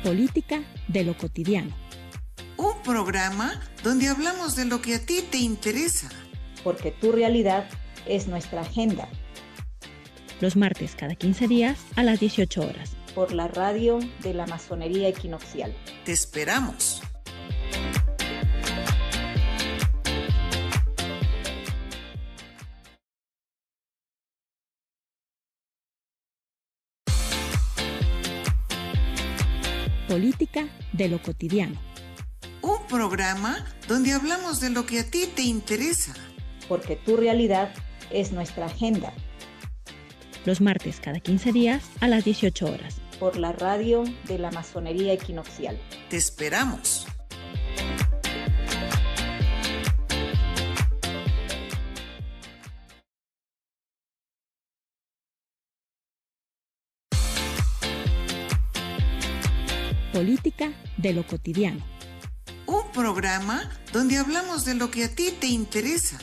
Política de lo cotidiano. Un programa donde hablamos de lo que a ti te interesa. Porque tu realidad es nuestra agenda. Los martes cada 15 días a las 18 horas. Por la radio de la Masonería Equinoccial. Te esperamos. Política de lo cotidiano. Un programa donde hablamos de lo que a ti te interesa. Porque tu realidad es nuestra agenda. Los martes cada 15 días a las 18 horas. Por la radio de la Masonería Equinoccial. Te esperamos. Política de lo cotidiano. Un programa donde hablamos de lo que a ti te interesa.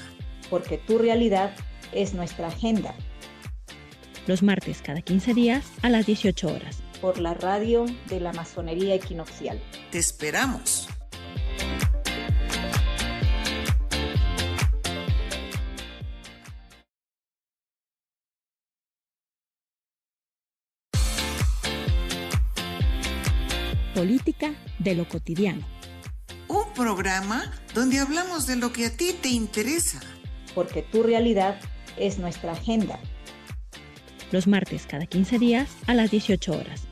Porque tu realidad es nuestra agenda. Los martes cada 15 días a las 18 horas. Por la radio de la Masonería Equinoccial. Te esperamos. Política de lo cotidiano. Un programa donde hablamos de lo que a ti te interesa. Porque tu realidad es nuestra agenda. Los martes cada 15 días a las 18 horas.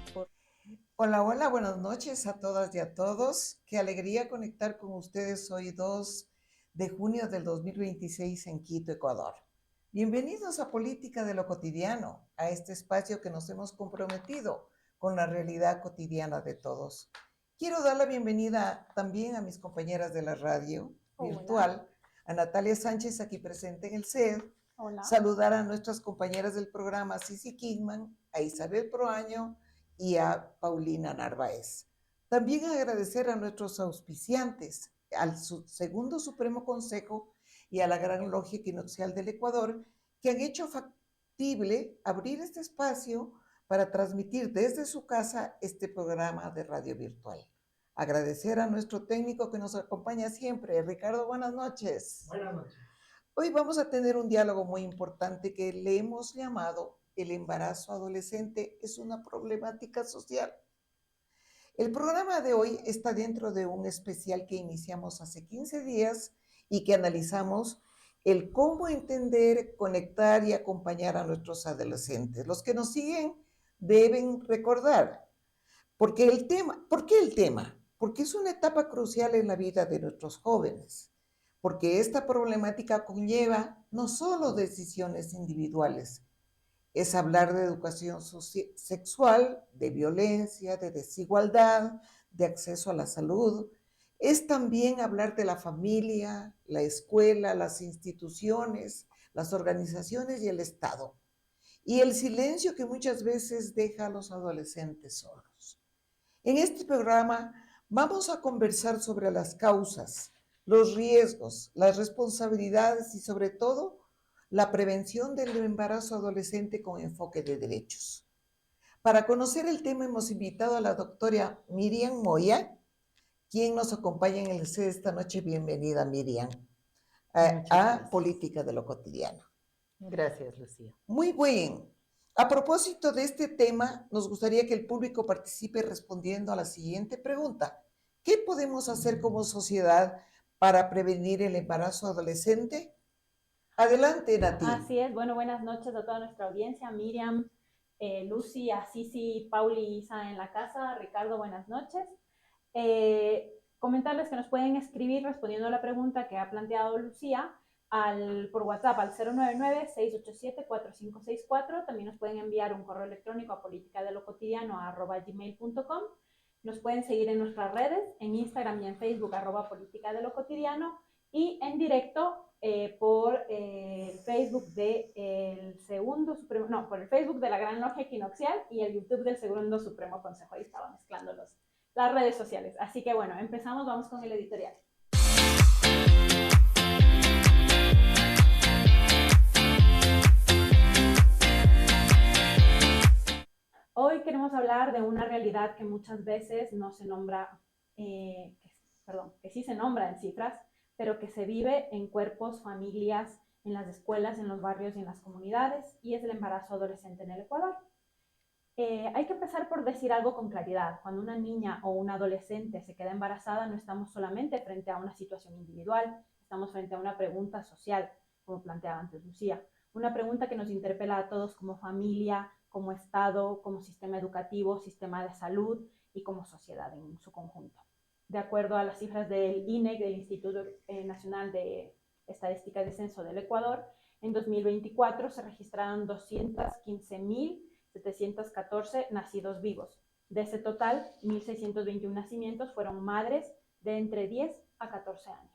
Hola, hola, buenas noches a todas y a todos. Qué alegría conectar con ustedes hoy 2 de junio del 2026 en Quito, Ecuador. Bienvenidos a Política de lo Cotidiano, a este espacio que nos hemos comprometido con la realidad cotidiana de todos. Quiero dar la bienvenida también a mis compañeras de la radio virtual, a Natalia Sánchez, aquí presente en el CED. Hola. Saludar a nuestras compañeras del programa, Cici Kingman, a Isabel Proaño y a Paulina Narváez. También agradecer a nuestros auspiciantes, al Segundo Supremo Consejo y a la Gran Logia Equinoccial del Ecuador, que han hecho factible abrir este espacio para transmitir desde su casa este programa de radio virtual. Agradecer a nuestro técnico que nos acompaña siempre. Ricardo, buenas noches. Buenas noches. Hoy vamos a tener un diálogo muy importante que le hemos llamado El embarazo adolescente es una problemática social. El programa de hoy está dentro de un especial que iniciamos hace 15 días y que analizamos el cómo entender, conectar y acompañar a nuestros adolescentes. Los que nos siguen deben recordar. ¿Por qué el tema? Porque es una etapa crucial en la vida de nuestros jóvenes. Porque esta problemática conlleva no solo decisiones individuales, es hablar de educación sexual, de violencia, de desigualdad, de acceso a la salud. Es también hablar de la familia, la escuela, las instituciones, las organizaciones y el Estado. Y el silencio que muchas veces deja a los adolescentes solos. En este programa vamos a conversar sobre las causas, los riesgos, las responsabilidades y sobre todo la prevención del embarazo adolescente con enfoque de derechos. Para conocer el tema hemos invitado a la doctora Miriam Moya, quien nos acompaña en el CED esta noche. Bienvenida, Miriam, a Política de lo Cotidiano. Gracias, Lucía. Muy bien. A propósito de este tema, nos gustaría que el público participe respondiendo a la siguiente pregunta. ¿Qué podemos hacer como sociedad para prevenir el embarazo adolescente? Adelante, Nati. Así es. Bueno, buenas noches a toda nuestra audiencia. Miriam, Lucy, a Cici, Pauli y Isa en la casa. Ricardo, buenas noches. Comentarles que nos pueden escribir respondiendo a la pregunta que ha planteado Lucía por WhatsApp al 099-687-4564. También nos pueden enviar un correo electrónico a politicadelocotidiano@gmail.com. Nos pueden seguir en nuestras redes, en Instagram y en Facebook, @politicadelocotidiano, y en directo por el Facebook por el Facebook de la Gran Logia Equinoccial y el YouTube del Segundo Supremo Consejo. Ahí estaba mezclando las redes sociales. Así que bueno, empezamos, vamos con el editorial. Hoy queremos hablar hablar de una realidad que muchas veces no se nombra, que sí se nombra en cifras, pero que se vive en cuerpos, familias, en las escuelas, en los barrios y en las comunidades, y es el embarazo adolescente en el Ecuador. Hay que empezar por decir algo con claridad. Cuando una niña o una adolescente se queda embarazada, no estamos solamente frente a una situación individual, estamos frente a una pregunta social, como planteaba antes Lucía. Una pregunta que nos interpela a todos como familia, como Estado, como sistema educativo, sistema de salud y como sociedad en su conjunto. De acuerdo a las cifras del INEC, del Instituto Nacional de Estadística y Censo del Ecuador, en 2024 se registraron 215.714 nacidos vivos. De ese total, 1.621 nacimientos fueron madres de entre 10 a 14 años.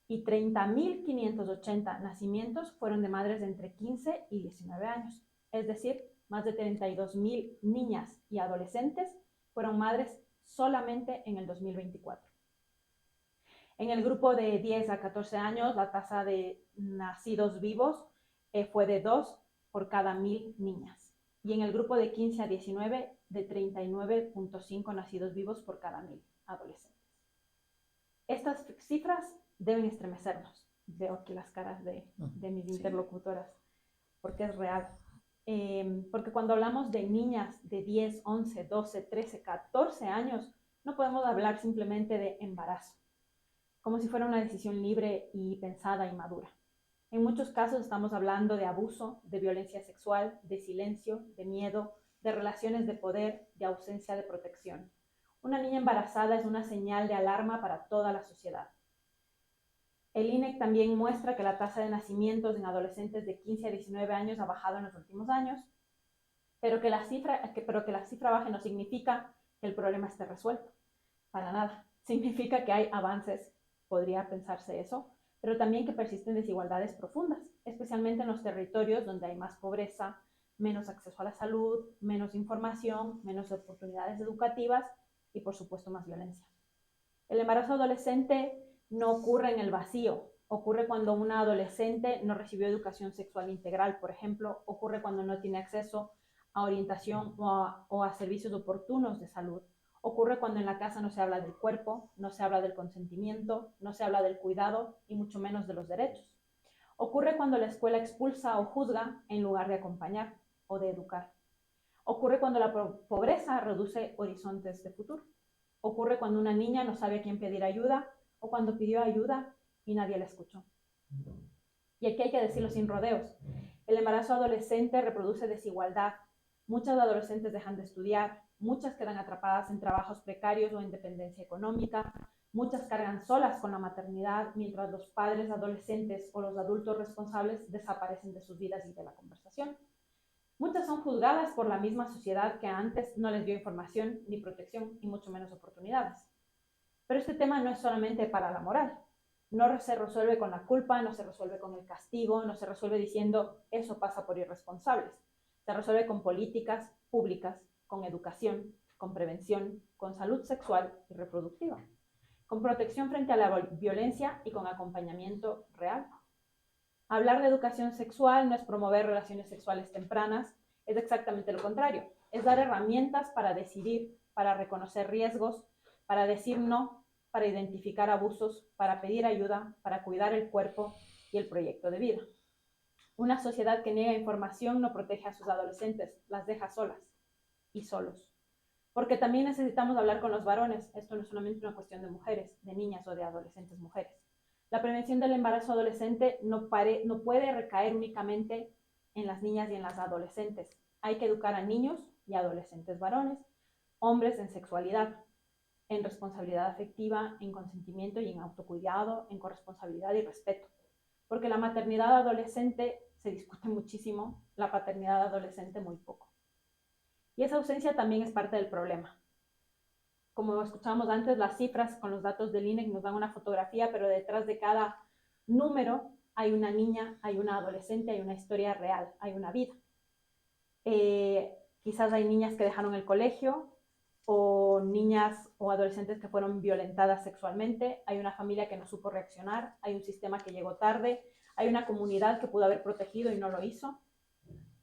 Y 30.580 nacimientos fueron de madres de entre 15 y 19 años. Es decir, más de 32.000 niñas y adolescentes fueron madres solamente en el 2024. En el grupo de 10 a 14 años, la tasa de nacidos vivos fue de 2 por cada 1.000 niñas. Y en el grupo de 15 a 19, de 39.5 nacidos vivos por cada 1.000 adolescentes. Estas cifras deben estremecernos. Veo aquí las caras de mis interlocutoras, porque es real. Porque cuando hablamos de niñas de 10, 11, 12, 13, 14 años, no podemos hablar simplemente de embarazo, como si fuera una decisión libre y pensada y madura. En muchos casos estamos hablando de abuso, de violencia sexual, de silencio, de miedo, de relaciones de poder, de ausencia de protección. Una niña embarazada es una señal de alarma para toda la sociedad. El INEC también muestra que la tasa de nacimientos en adolescentes de 15 a 19 años ha bajado en los últimos años, pero que la cifra baje no significa que el problema esté resuelto. Para nada. Significa que hay avances, podría pensarse eso, pero también que persisten desigualdades profundas, especialmente en los territorios donde hay más pobreza, menos acceso a la salud, menos información, menos oportunidades educativas y, por supuesto, más violencia. El embarazo adolescente no ocurre en el vacío, ocurre cuando una adolescente no recibió educación sexual integral, por ejemplo, ocurre cuando no tiene acceso a orientación o a servicios oportunos de salud, ocurre cuando en la casa no se habla del cuerpo, no se habla del consentimiento, no se habla del cuidado y mucho menos de los derechos. Ocurre cuando la escuela expulsa o juzga en lugar de acompañar o de educar. Ocurre cuando la pobreza reduce horizontes de futuro. Ocurre cuando una niña no sabe a quién pedir ayuda o cuando pidió ayuda y nadie la escuchó. Y aquí hay que decirlo sin rodeos. El embarazo adolescente reproduce desigualdad. Muchas adolescentes dejan de estudiar, muchas quedan atrapadas en trabajos precarios o en dependencia económica, muchas cargan solas con la maternidad, mientras los padres adolescentes o los adultos responsables desaparecen de sus vidas y de la conversación. Muchas son juzgadas por la misma sociedad que antes no les dio información ni protección y mucho menos oportunidades. Pero este tema no es solamente para la moral. No se resuelve con la culpa, no se resuelve con el castigo, no se resuelve diciendo eso pasa por irresponsables. Se resuelve con políticas públicas, con educación, con prevención, con salud sexual y reproductiva, con protección frente a la violencia y con acompañamiento real. Hablar de educación sexual no es promover relaciones sexuales tempranas, es exactamente lo contrario. Es dar herramientas para decidir, para reconocer riesgos, para decir no, para identificar abusos, para pedir ayuda, para cuidar el cuerpo y el proyecto de vida. Una sociedad que niega información no protege a sus adolescentes, las deja solas y solos. Porque también necesitamos hablar con los varones. Esto no es solamente una cuestión de mujeres, de niñas o de adolescentes mujeres. La prevención del embarazo adolescente no puede recaer únicamente en las niñas y en las adolescentes. Hay que educar a niños y adolescentes varones, hombres en sexualidad, en responsabilidad afectiva, en consentimiento y en autocuidado, en corresponsabilidad y respeto. Porque la maternidad adolescente se discute muchísimo, la paternidad adolescente muy poco. Y esa ausencia también es parte del problema. Como escuchábamos antes, las cifras con los datos del INEC nos dan una fotografía, pero detrás de cada número hay una niña, hay una adolescente, hay una historia real, hay una vida. Quizás hay niñas que dejaron el colegio, o niñas o adolescentes que fueron violentadas sexualmente, hay una familia que no supo reaccionar, hay un sistema que llegó tarde, hay una comunidad que pudo haber protegido y no lo hizo.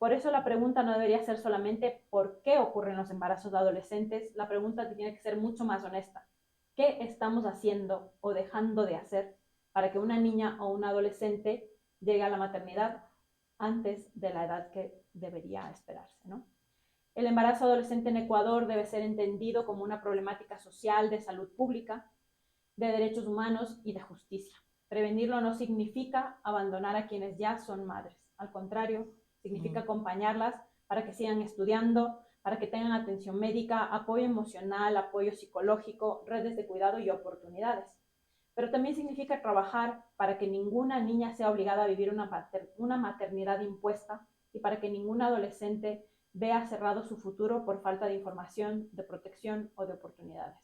Por eso la pregunta no debería ser solamente ¿por qué ocurren los embarazos de adolescentes? La pregunta tiene que ser mucho más honesta. ¿Qué estamos haciendo o dejando de hacer para que una niña o un adolescente llegue a la maternidad antes de la edad que debería esperarse, ¿no? El embarazo adolescente en Ecuador debe ser entendido como una problemática social, de salud pública, de derechos humanos y de justicia. Prevenirlo no significa abandonar a quienes ya son madres. Al contrario, significa acompañarlas para que sigan estudiando, para que tengan atención médica, apoyo emocional, apoyo psicológico, redes de cuidado y oportunidades. Pero también significa trabajar para que ninguna niña sea obligada a vivir una maternidad impuesta y para que ningún adolescente vea cerrado su futuro por falta de información, de protección o de oportunidades.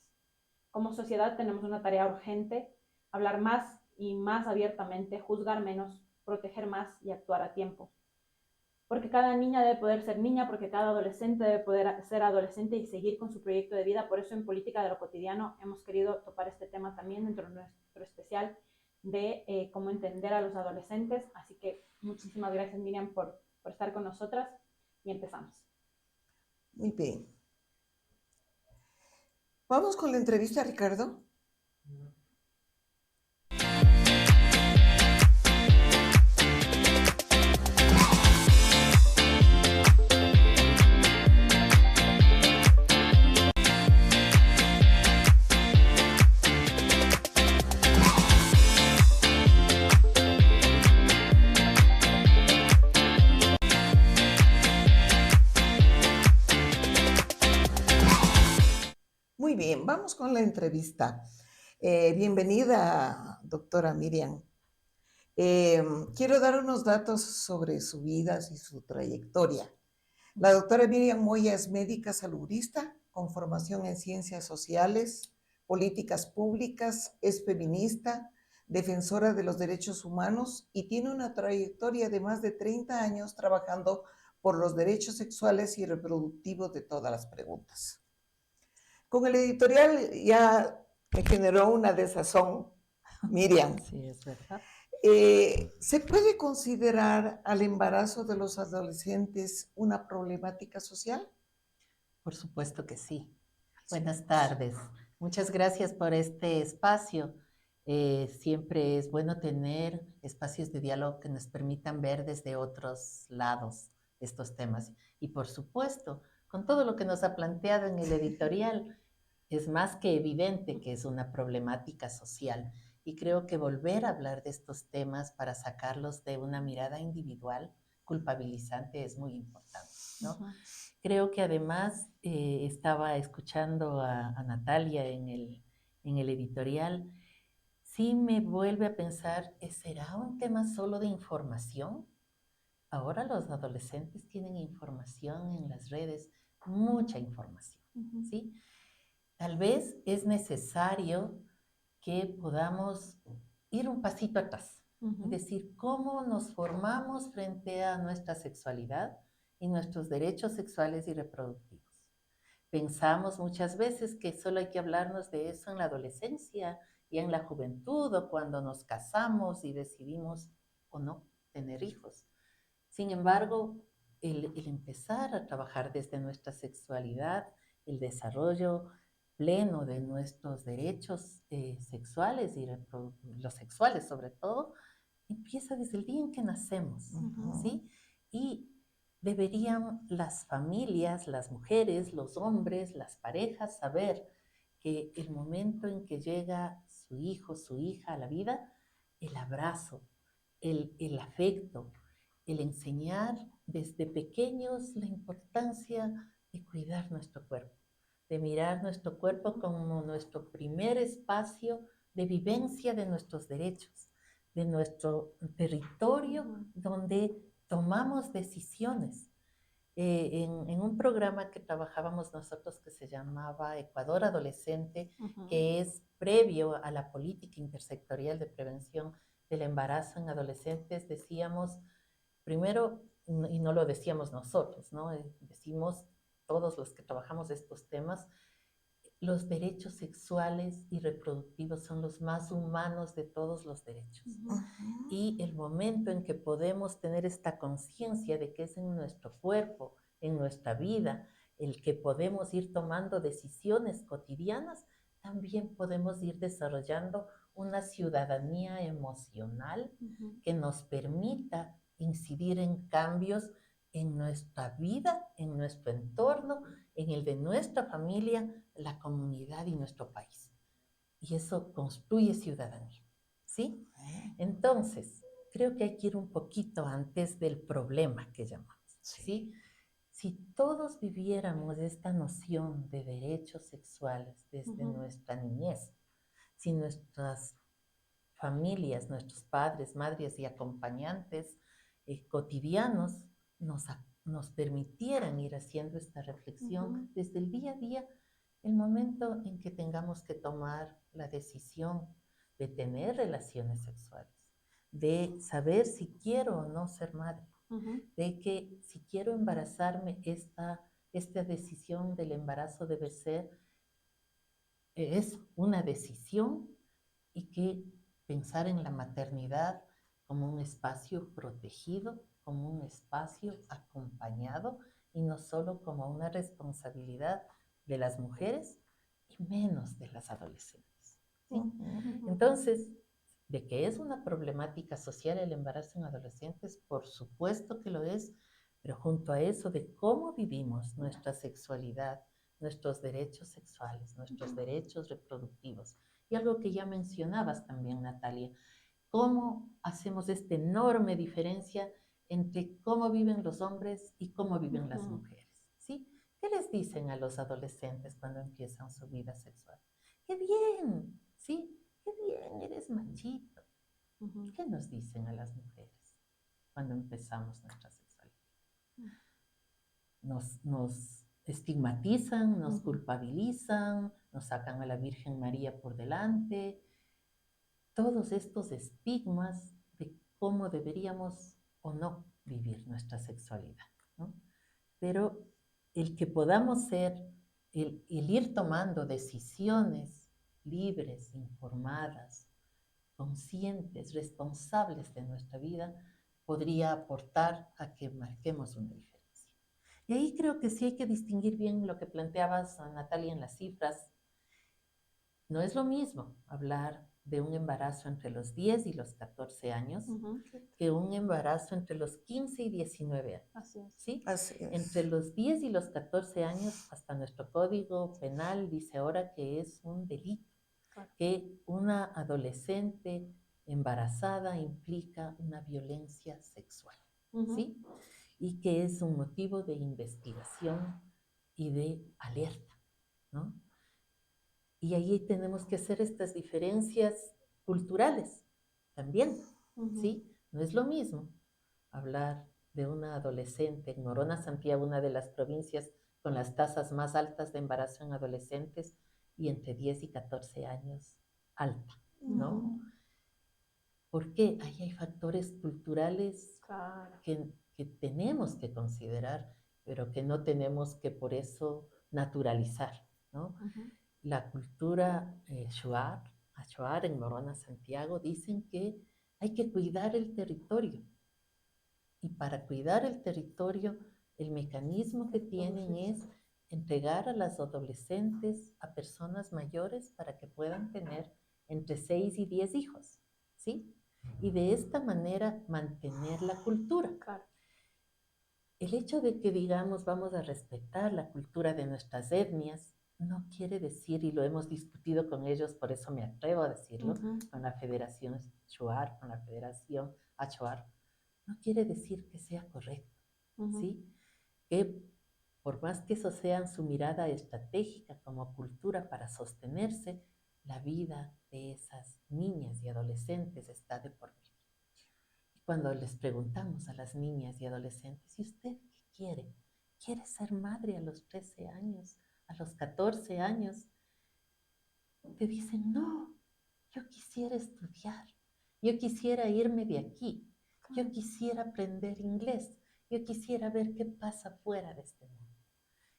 Como sociedad tenemos una tarea urgente: hablar más y más abiertamente, juzgar menos, proteger más y actuar a tiempo. Porque cada niña debe poder ser niña, porque cada adolescente debe poder ser adolescente y seguir con su proyecto de vida. Por eso en Política de lo Cotidiano hemos querido topar este tema también dentro de nuestro especial de cómo entender a los adolescentes. Así que muchísimas gracias, Miriam, por estar con nosotras y empezamos. Muy bien. Vamos con la entrevista, Ricardo. Muy bien, vamos con la entrevista. Bienvenida, doctora Miriam. Quiero dar unos datos sobre su vida y su trayectoria. La doctora Miriam Moya es médica salubrista con formación en ciencias sociales, políticas públicas, es feminista, defensora de los derechos humanos y tiene una trayectoria de más de 30 años trabajando por los derechos sexuales y reproductivos de todas las preguntas. Con el editorial ya me generó una desazón, Miriam. Sí, es verdad. ¿Se puede considerar al embarazo de los adolescentes una problemática social? Por supuesto que sí. Buenas tardes. Muchas gracias por este espacio. Siempre es bueno tener espacios de diálogo que nos permitan ver desde otros lados estos temas. Y por supuesto, con todo lo que nos ha planteado en el editorial, es más que evidente que es una problemática social. Y creo que volver a hablar de estos temas para sacarlos de una mirada individual, culpabilizante, es muy importante, ¿no? Creo que además estaba escuchando a Natalia en el editorial. Sí me vuelve a pensar, ¿será un tema solo de información? Ahora los adolescentes tienen información en las redes, mucha información, ¿sí? Tal vez es necesario que podamos ir un pasito atrás, es decir, cómo nos formamos frente a nuestra sexualidad y nuestros derechos sexuales y reproductivos. Pensamos muchas veces que solo hay que hablarnos de eso en la adolescencia y en la juventud o cuando nos casamos y decidimos o no tener hijos. Sin embargo, el empezar a trabajar desde nuestra sexualidad, el desarrollo pleno de nuestros derechos sexuales y los sexuales sobre todo, empieza desde el día en que nacemos, ¿sí? Y deberían las familias, las mujeres, los hombres, las parejas saber que el momento en que llega su hijo, su hija a la vida, el abrazo, el afecto, el enseñar desde pequeños la importancia de cuidar nuestro cuerpo, de mirar nuestro cuerpo como nuestro primer espacio de vivencia de nuestros derechos, de nuestro territorio donde tomamos decisiones. En un programa que trabajábamos nosotros que se llamaba Ecuador Adolescente, que es previo a la política intersectorial de prevención del embarazo en adolescentes, decíamos, primero, y no lo decíamos nosotros, ¿no? Decimos todos los que trabajamos estos temas, los derechos sexuales y reproductivos son los más humanos de todos los derechos. Y el momento en que podemos tener esta conciencia de que es en nuestro cuerpo, en nuestra vida, el que podemos ir tomando decisiones cotidianas, también podemos ir desarrollando una ciudadanía emocional que nos permita incidir en cambios en nuestra vida, en nuestro entorno, en el de nuestra familia, la comunidad y nuestro país. Y eso construye ciudadanía, ¿sí? Entonces, creo que hay que ir un poquito antes del problema que llamamos, ¿sí? Si todos viviéramos esta noción de derechos sexuales desde nuestra niñez, si nuestras familias, nuestros padres, madres y acompañantes cotidianos nos permitieran ir haciendo esta reflexión desde el día a día, el momento en que tengamos que tomar la decisión de tener relaciones sexuales, de saber si quiero o no ser madre, de que si quiero embarazarme, esta decisión del embarazo debe ser, es una decisión, y que pensar en la maternidad como un espacio protegido, como un espacio acompañado y no solo como una responsabilidad de las mujeres y menos de las adolescentes, ¿sí? Entonces, de que es una problemática social el embarazo en adolescentes, por supuesto que lo es, pero junto a eso de cómo vivimos nuestra sexualidad, nuestros derechos sexuales, nuestros derechos reproductivos, y algo que ya mencionabas también, Natalia, cómo hacemos esta enorme diferencia entre cómo viven los hombres y cómo viven las mujeres, ¿sí? ¿Qué les dicen a los adolescentes cuando empiezan su vida sexual? ¡Qué bien! ¿Sí? ¡Qué bien! Eres machito. ¿Qué nos dicen a las mujeres cuando empezamos nuestra sexualidad? Nos estigmatizan, nos culpabilizan, nos sacan a la Virgen María por delante. Todos estos estigmas de cómo deberíamos o no vivir nuestra sexualidad, ¿no? Pero el que podamos ser, el ir tomando decisiones libres, informadas, conscientes, responsables de nuestra vida, podría aportar a que marquemos una diferencia. Y ahí creo que sí hay que distinguir bien lo que planteabas, Natalia, en las cifras. No es lo mismo hablar de un embarazo entre los 10 y los 14 años que un embarazo entre los 15 y 19 años. Así es. ¿Sí? Así es. Entre los 10 y los 14 años, hasta nuestro código penal dice ahora que es un delito, que una adolescente embarazada implica una violencia sexual, ¿sí? Y que es un motivo de investigación y de alerta, ¿no? Y ahí tenemos que hacer estas diferencias culturales también, ¿sí? No es lo mismo hablar de una adolescente en Morona, Santiago, una de las provincias con las tasas más altas de embarazo en adolescentes, y entre 10 y 14 años alta, ¿no? Porque ahí hay factores culturales que tenemos que considerar, pero que no tenemos que por eso naturalizar, ¿no? La cultura Shuar en Morona, Santiago, dicen que hay que cuidar el territorio. Y para cuidar el territorio, el mecanismo que tienen es entregar a las adolescentes a personas mayores para que puedan tener entre 6 y 10 hijos, ¿sí? Y de esta manera mantener la cultura. El hecho de que digamos vamos a respetar la cultura de nuestras etnias no quiere decir, y lo hemos discutido con ellos, por eso me atrevo a decirlo, con la Federación Shuar, con la Federación Achuar, no quiere decir que sea correcto, ¿sí? Que por más que eso sea en su mirada estratégica como cultura para sostenerse, la vida de esas niñas y adolescentes está de por medio. Y cuando les preguntamos a las niñas y adolescentes, ¿y usted qué quiere? ¿Quiere ser madre a los 13 años? ¿A los 14 años? Te dicen, no, yo quisiera estudiar, yo quisiera irme de aquí, yo quisiera aprender inglés, yo quisiera ver qué pasa fuera de este mundo.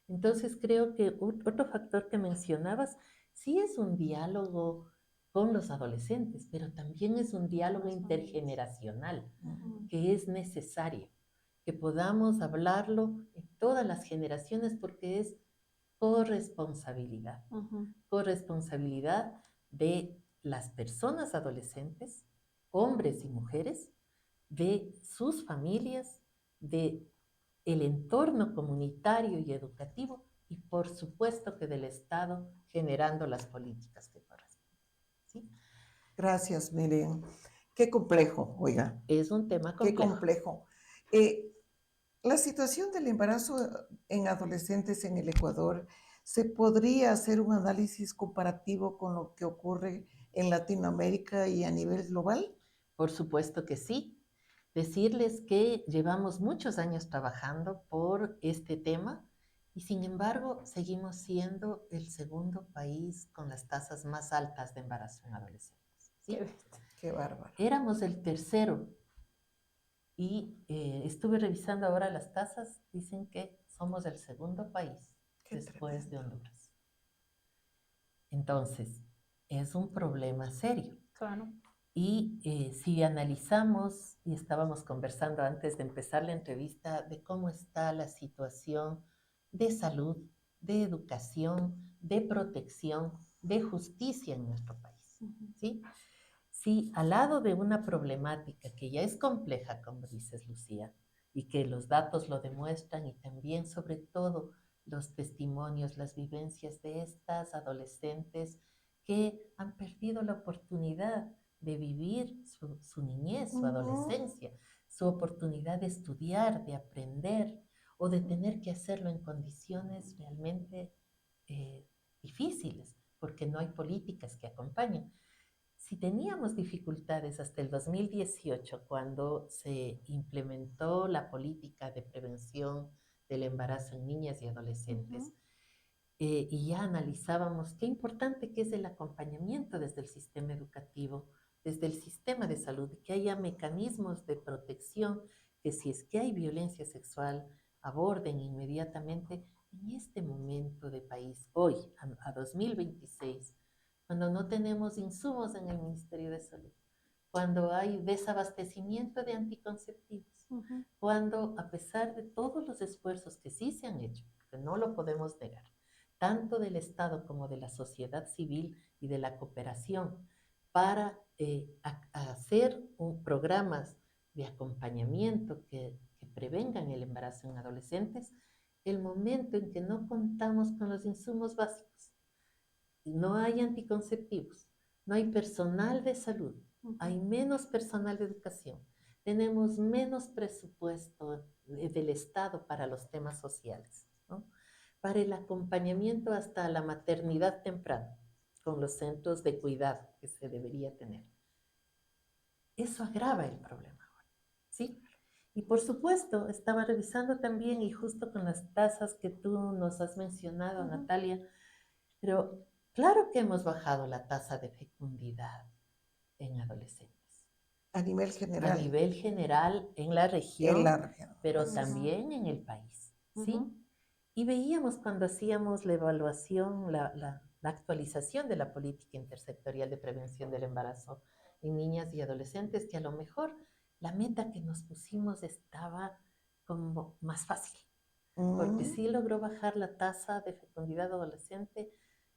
Entonces creo que otro factor que mencionabas, sí es un diálogo con los adolescentes, pero también es un diálogo intergeneracional que es necesario, que podamos hablarlo en todas las generaciones porque es corresponsabilidad, corresponsabilidad de las personas adolescentes, hombres y mujeres, de sus familias, de el entorno comunitario y educativo y por supuesto que del Estado generando las políticas que corresponden. ¿Sí? Gracias, Miriam. Qué complejo, oiga. Es un tema Qué complejo. complejo. La situación del embarazo en adolescentes en el Ecuador, ¿se podría hacer un análisis comparativo con lo que ocurre en Latinoamérica y a nivel global? Por supuesto que sí. Decirles que llevamos muchos años trabajando por este tema y sin embargo seguimos siendo el segundo país con las tasas más altas de embarazo en adolescentes. ¿Sí? Qué bárbaro. Éramos el tercero y estuve revisando ahora las tasas, dicen que somos el segundo país después de Honduras. Entonces, es un problema serio. Claro. Y si analizamos, y estábamos conversando antes de empezar la entrevista, de cómo está la situación de salud, de educación, de protección, de justicia en nuestro país. ¿Sí? Sí, al lado de una problemática que ya es compleja, como dices, Lucía, y que los datos lo demuestran, y también, sobre todo, los testimonios, las vivencias de estas adolescentes que han perdido la oportunidad de vivir su niñez, su adolescencia, su oportunidad de estudiar, de aprender, o de tener que hacerlo en condiciones realmente difíciles, porque no hay políticas que acompañen. Si teníamos dificultades hasta el 2018, cuando se implementó la política de prevención del embarazo en niñas y adolescentes, y ya analizábamos qué importante que es el acompañamiento desde el sistema educativo, desde el sistema de salud, que haya mecanismos de protección que si es que hay violencia sexual, aborden inmediatamente en este momento de país, hoy, a 2026, cuando no tenemos insumos en el Ministerio de Salud, cuando hay desabastecimiento de anticonceptivos, cuando a pesar de todos los esfuerzos que sí se han hecho, que no lo podemos negar, tanto del Estado como de la sociedad civil y de la cooperación, para hacer programas de acompañamiento que prevengan el embarazo en adolescentes, el momento en que no contamos con los insumos básicos, no hay anticonceptivos, no hay personal de salud, hay menos personal de educación, tenemos menos presupuesto del Estado para los temas sociales, ¿no? Para el acompañamiento hasta la maternidad temprana, con los centros de cuidado que se debería tener. Eso agrava el problema ahora, ¿sí? Y por supuesto, estaba revisando también, y justo con las tasas que tú nos has mencionado, Natalia, pero claro que hemos bajado la tasa de fecundidad en adolescentes. A nivel general. A nivel general en la región, pero también en el país, ¿sí? Y veíamos cuando hacíamos la evaluación, la actualización de la política intersectorial de prevención del embarazo en niñas y adolescentes, que a lo mejor la meta que nos pusimos estaba como más fácil, porque sí logró bajar la tasa de fecundidad adolescente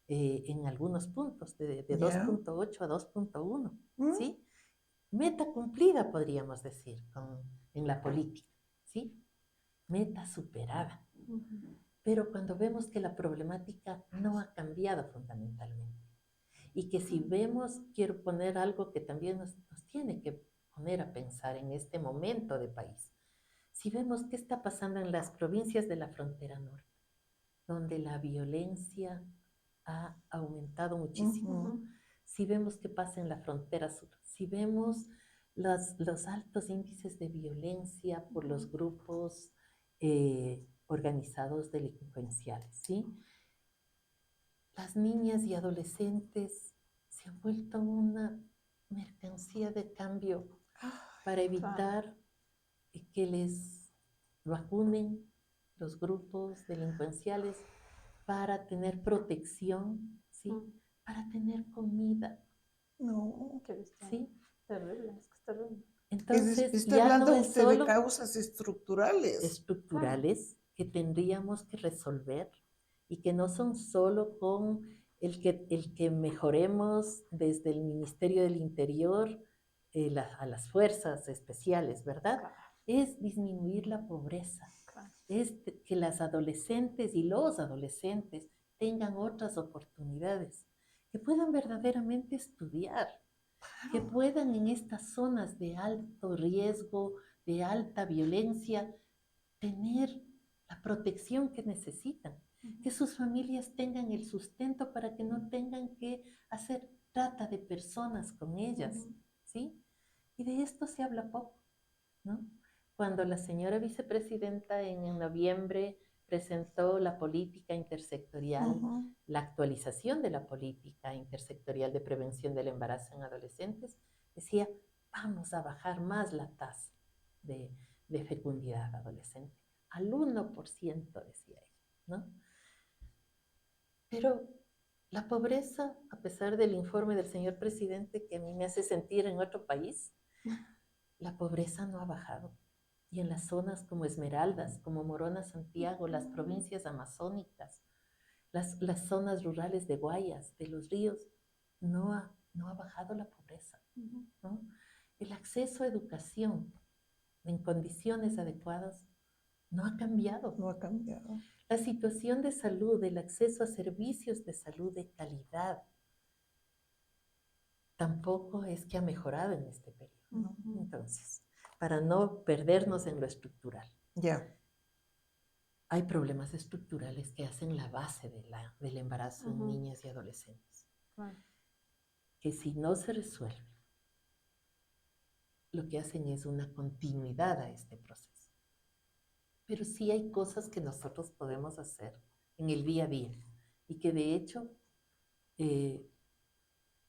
en algunos puntos, de 2.8 a 2.1, ¿sí? Meta cumplida, podríamos decir, en la política, ¿sí? Meta superada. Pero cuando vemos que la problemática no ha cambiado fundamentalmente, y que si vemos, quiero poner algo que también nos tiene que poner a pensar en este momento de país, si vemos qué está pasando en las provincias de la frontera norte, donde la violencia ha aumentado muchísimo, si vemos qué pasa en la frontera sur, si vemos los altos índices de violencia por los grupos organizados delincuenciales, ¿sí? Las niñas y adolescentes se han vuelto una mercancía de cambio para evitar que les vacunen, los grupos delincuenciales para tener protección, ¿sí? Para tener comida. No. Qué bestia. ¿Sí? Terrible, es que es terrible. Entonces, Está ya hablando no es usted de solo causas estructurales. estructurales que tendríamos que resolver y que no son solo con el que mejoremos desde el Ministerio del Interior a las fuerzas especiales, ¿verdad? Claro. Es disminuir la pobreza, Claro. es que las adolescentes y los adolescentes tengan otras oportunidades, que puedan verdaderamente estudiar, que puedan en estas zonas de alto riesgo, de alta violencia, tener la protección que necesitan, que sus familias tengan el sustento para que no tengan que hacer trata de personas con ellas, ¿sí? Y de esto se habla poco, ¿no? Cuando la señora vicepresidenta en noviembre presentó la política intersectorial, la actualización de la política intersectorial de prevención del embarazo en adolescentes, decía, vamos a bajar más la tasa de fecundidad adolescente, al 1%, decía ella, ¿no? Pero la pobreza, a pesar del informe del señor presidente que a mí me hace sentir en otro país, la pobreza no ha bajado. Y en las zonas como Esmeraldas, como Morona, Santiago, las provincias amazónicas, las zonas rurales de Guayas, de los ríos, no ha bajado la pobreza, ¿no? El acceso a educación en condiciones adecuadas no ha cambiado. No ha cambiado. La situación de salud, el acceso a servicios de salud de calidad, tampoco es que ha mejorado en este periodo. Entonces, para no perdernos en lo estructural. Ya. Hay problemas estructurales que hacen la base del embarazo en niñas y adolescentes. Que si no se resuelven, lo que hacen es una continuidad a este proceso. Pero sí hay cosas que nosotros podemos hacer en el día a día y que de hecho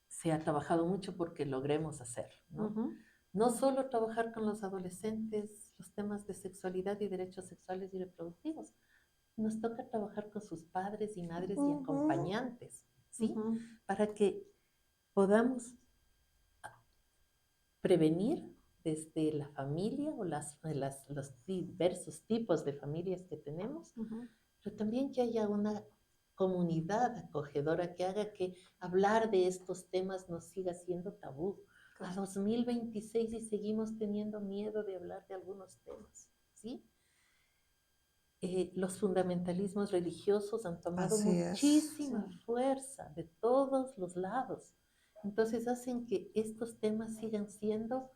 se ha trabajado mucho porque logremos hacerlo, ¿no? No solo trabajar con los adolescentes los temas de sexualidad y derechos sexuales y reproductivos, nos toca trabajar con sus padres y madres y acompañantes, ¿sí? Para que podamos prevenir desde la familia o los diversos tipos de familias que tenemos, pero también que haya una comunidad acogedora que haga que hablar de estos temas no siga siendo tabú. A 2026 y seguimos teniendo miedo de hablar de algunos temas, ¿sí? Los fundamentalismos religiosos han tomado muchísima fuerza de todos los lados. Entonces hacen que estos temas sigan siendo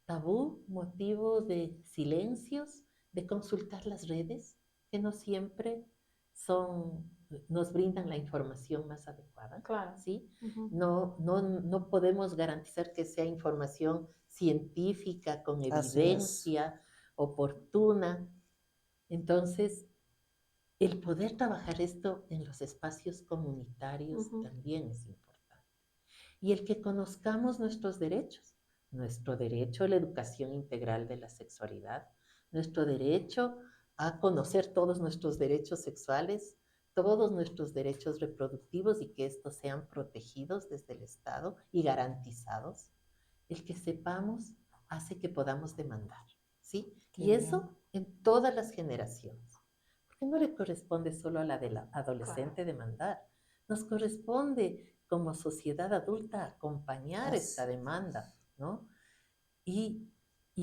tabú, motivo de silencios, de consultar las redes, que no siempre nos brindan la información más adecuada. Claro. ¿Sí? No podemos garantizar que sea información científica, con evidencia, oportuna. Entonces, el poder trabajar esto en los espacios comunitarios también es importante. Y el que conozcamos nuestros derechos, nuestro derecho a la educación integral de la sexualidad, nuestro derecho a conocer todos nuestros derechos sexuales, todos nuestros derechos reproductivos y que estos sean protegidos desde el Estado y garantizados. El que sepamos hace que podamos demandar, ¿sí? Y eso en todas las generaciones. Porque no le corresponde solo a la de la adolescente demandar. Nos corresponde como sociedad adulta acompañar esta demanda, ¿no? Y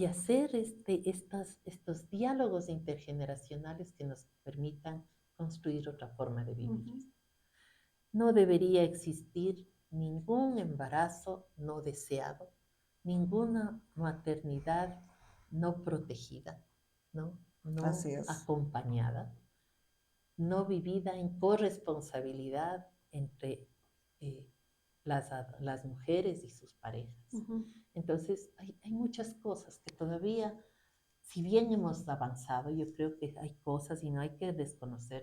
hacer estos diálogos intergeneracionales que nos permitan construir otra forma de vivir. No debería existir ningún embarazo no deseado, ninguna maternidad no protegida, no acompañada, no vivida en corresponsabilidad entre las mujeres y sus parejas. Entonces, hay muchas cosas que todavía, si bien hemos avanzado, yo creo que hay cosas y no hay que desconocer,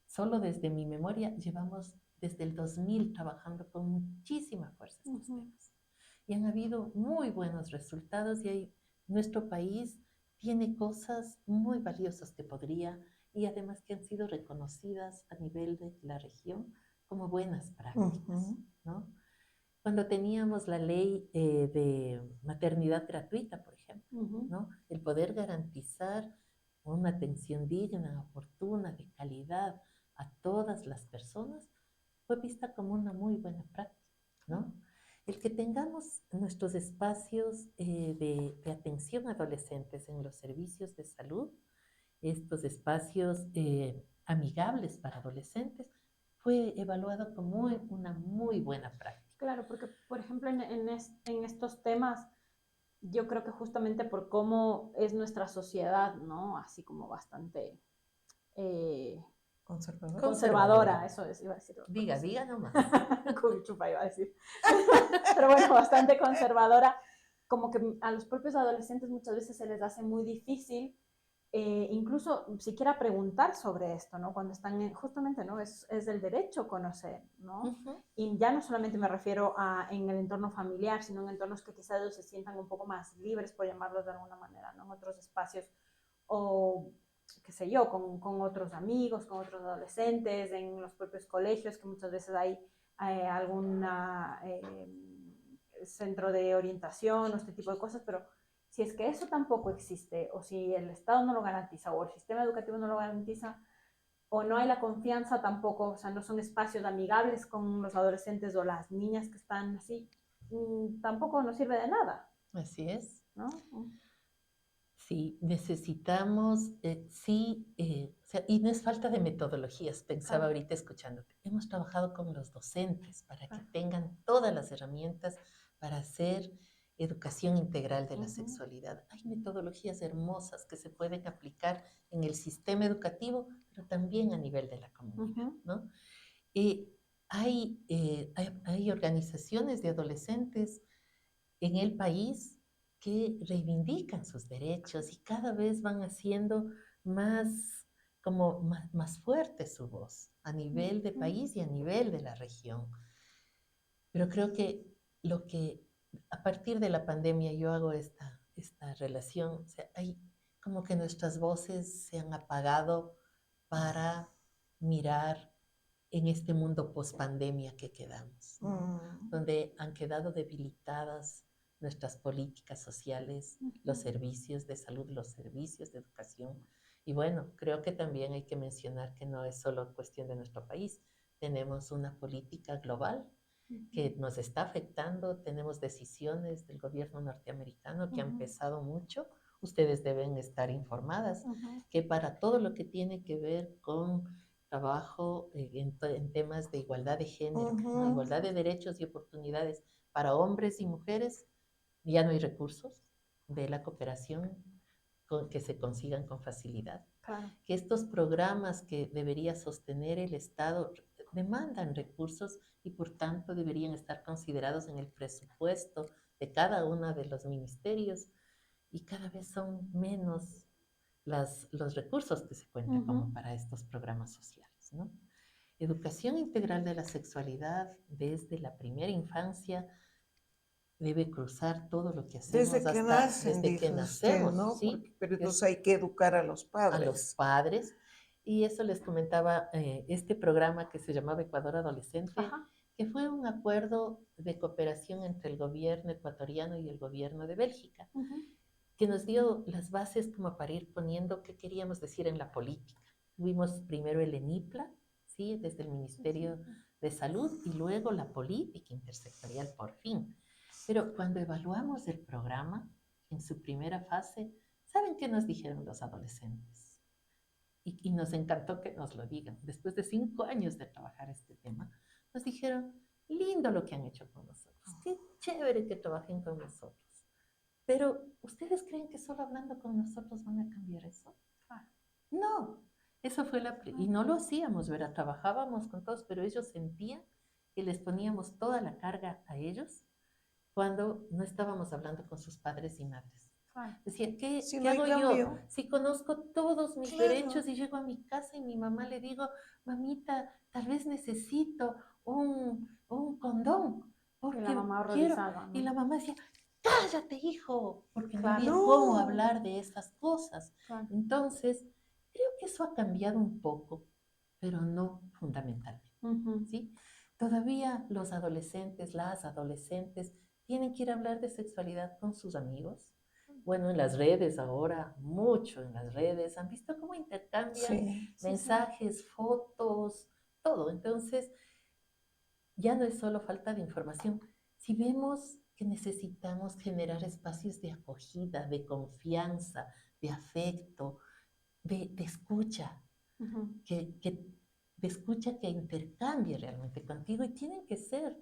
solo desde mi memoria, llevamos desde el 2000 trabajando con muchísima fuerza estos temas. Y han habido muy buenos resultados y nuestro país tiene cosas muy valiosas que podría, y además que han sido reconocidas a nivel de la región como buenas prácticas, ¿no? Cuando teníamos la ley de maternidad gratuita, por ejemplo, ¿no? El poder garantizar una atención digna, oportuna, de calidad a todas las personas, fue vista como una muy buena práctica, ¿no? El que tengamos nuestros espacios de atención a adolescentes en los servicios de salud, estos espacios amigables para adolescentes, fue evaluado como una muy buena práctica. Claro, porque, por ejemplo, en estos temas, yo creo que justamente por cómo es nuestra sociedad, ¿no? Así como bastante conservadora, eso es, iba a decir. Diga nomás. Chupa iba a decir. Pero bueno, bastante conservadora, como que a los propios adolescentes muchas veces se les hace muy difícil incluso siquiera preguntar sobre esto, ¿no? Cuando están justamente, ¿no? Es el derecho conocer, ¿no? Y ya no solamente me refiero a en el entorno familiar, sino en entornos que quizás ellos se sientan un poco más libres, por llamarlos de alguna manera, ¿no? En otros espacios o qué sé yo, con otros amigos, con otros adolescentes, en los propios colegios, que muchas veces hay alguna centro de orientación o este tipo de cosas, pero si es que eso tampoco existe, o si el Estado no lo garantiza, o el sistema educativo no lo garantiza, o no hay la confianza tampoco, o sea, no son espacios amigables con los adolescentes o las niñas que están así, tampoco nos sirve de nada. Así es. ¿No? Sí, necesitamos, o sea, y no es falta de metodologías, pensaba ahorita escuchándote. Hemos trabajado con los docentes para que tengan todas las herramientas para hacer educación integral de la sexualidad. Hay metodologías hermosas que se pueden aplicar en el sistema educativo, pero también a nivel de la comunidad, ¿no? Hay organizaciones de adolescentes en el país que reivindican sus derechos y cada vez van haciendo más fuerte su voz a nivel de país y a nivel de la región. Pero creo que a partir de la pandemia yo hago esta relación, o sea, hay como que nuestras voces se han apagado para mirar en este mundo post-pandemia que quedamos, ¿no? Donde han quedado debilitadas nuestras políticas sociales, los servicios de salud, los servicios de educación. Y bueno, creo que también hay que mencionar que no es solo cuestión de nuestro país. Tenemos una política global que nos está afectando. Tenemos decisiones del gobierno norteamericano que han pesado mucho. Ustedes deben estar informadas que para todo lo que tiene que ver con trabajo en temas de igualdad de género, ¿no? Igualdad de derechos y oportunidades para hombres y mujeres, ya no hay recursos de la cooperación que se consigan con facilidad. Claro. Que estos programas que debería sostener el Estado demandan recursos y por tanto deberían estar considerados en el presupuesto de cada uno de los ministerios, y cada vez son menos los recursos que se cuentan como para estos programas sociales, ¿no? Educación integral de la sexualidad desde la primera infancia debe cruzar todo lo que hacemos desde que nacemos, ¿no? ¿sí? Pero entonces hay que educar a los padres. A los padres. Y eso les comentaba este programa que se llamaba Ecuador Adolescente, que fue un acuerdo de cooperación entre el gobierno ecuatoriano y el gobierno de Bélgica, que nos dio las bases como para ir poniendo qué queríamos decir en la política. Tuvimos primero el ENIPLA, ¿sí? Desde el Ministerio de Salud, y luego la política intersectorial por fin. Pero cuando evaluamos el programa, en su primera fase, ¿saben qué nos dijeron los adolescentes? Y nos encantó que nos lo digan. Después de 5 años de trabajar este tema, nos dijeron, lindo lo que han hecho con nosotros, qué chévere que trabajen con nosotros. Pero, ¿ustedes creen que solo hablando con nosotros van a cambiar eso? No, eso fue y no lo hacíamos, ¿verdad? Trabajábamos con todos, pero ellos sentían que les poníamos toda la carga a ellos cuando no estábamos hablando con sus padres y madres. Decía, ¿qué hago yo? Si conozco todos mis derechos y llego a mi casa y mi mamá le digo, mamita, tal vez necesito un condón. Porque y la mamá quiero. ¿No? Y la mamá decía, cállate, hijo, porque no había Claro. cómo hablar de esas cosas. Claro. Entonces, creo que eso ha cambiado un poco, pero no fundamentalmente, Ujú. ¿sí? Todavía los adolescentes, las adolescentes, tienen que ir a hablar de sexualidad con sus amigos. Bueno, en las redes ahora, mucho en las redes, han visto cómo intercambian Sí. mensajes, fotos, todo. Entonces, ya no es solo falta de información. Si vemos que necesitamos generar espacios de acogida, de confianza, de afecto, de escucha, Ujú. de escucha que intercambie realmente contigo, y tienen que ser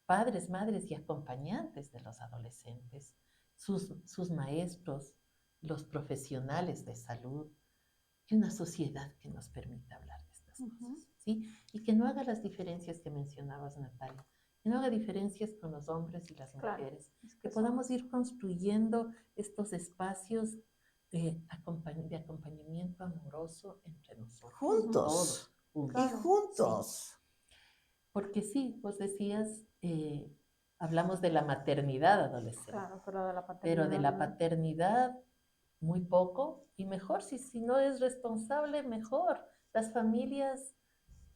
padres, madres y acompañantes de los adolescentes, sus maestros, los profesionales de salud, y una sociedad que nos permita hablar de estas cosas, ¿sí? Y que no haga las diferencias que mencionabas, Natalia, que no haga diferencias con los hombres y las Claro, mujeres, es que que podamos ir construyendo estos espacios de acompañamiento amoroso entre nosotros. Juntos. Todos, juntos. Y Claro. juntos. Porque sí, vos decías, hablamos de la maternidad adolescente, Claro, pero de la paternidad. pero de la no. paternidad muy poco, y mejor, si no es responsable, mejor. Las familias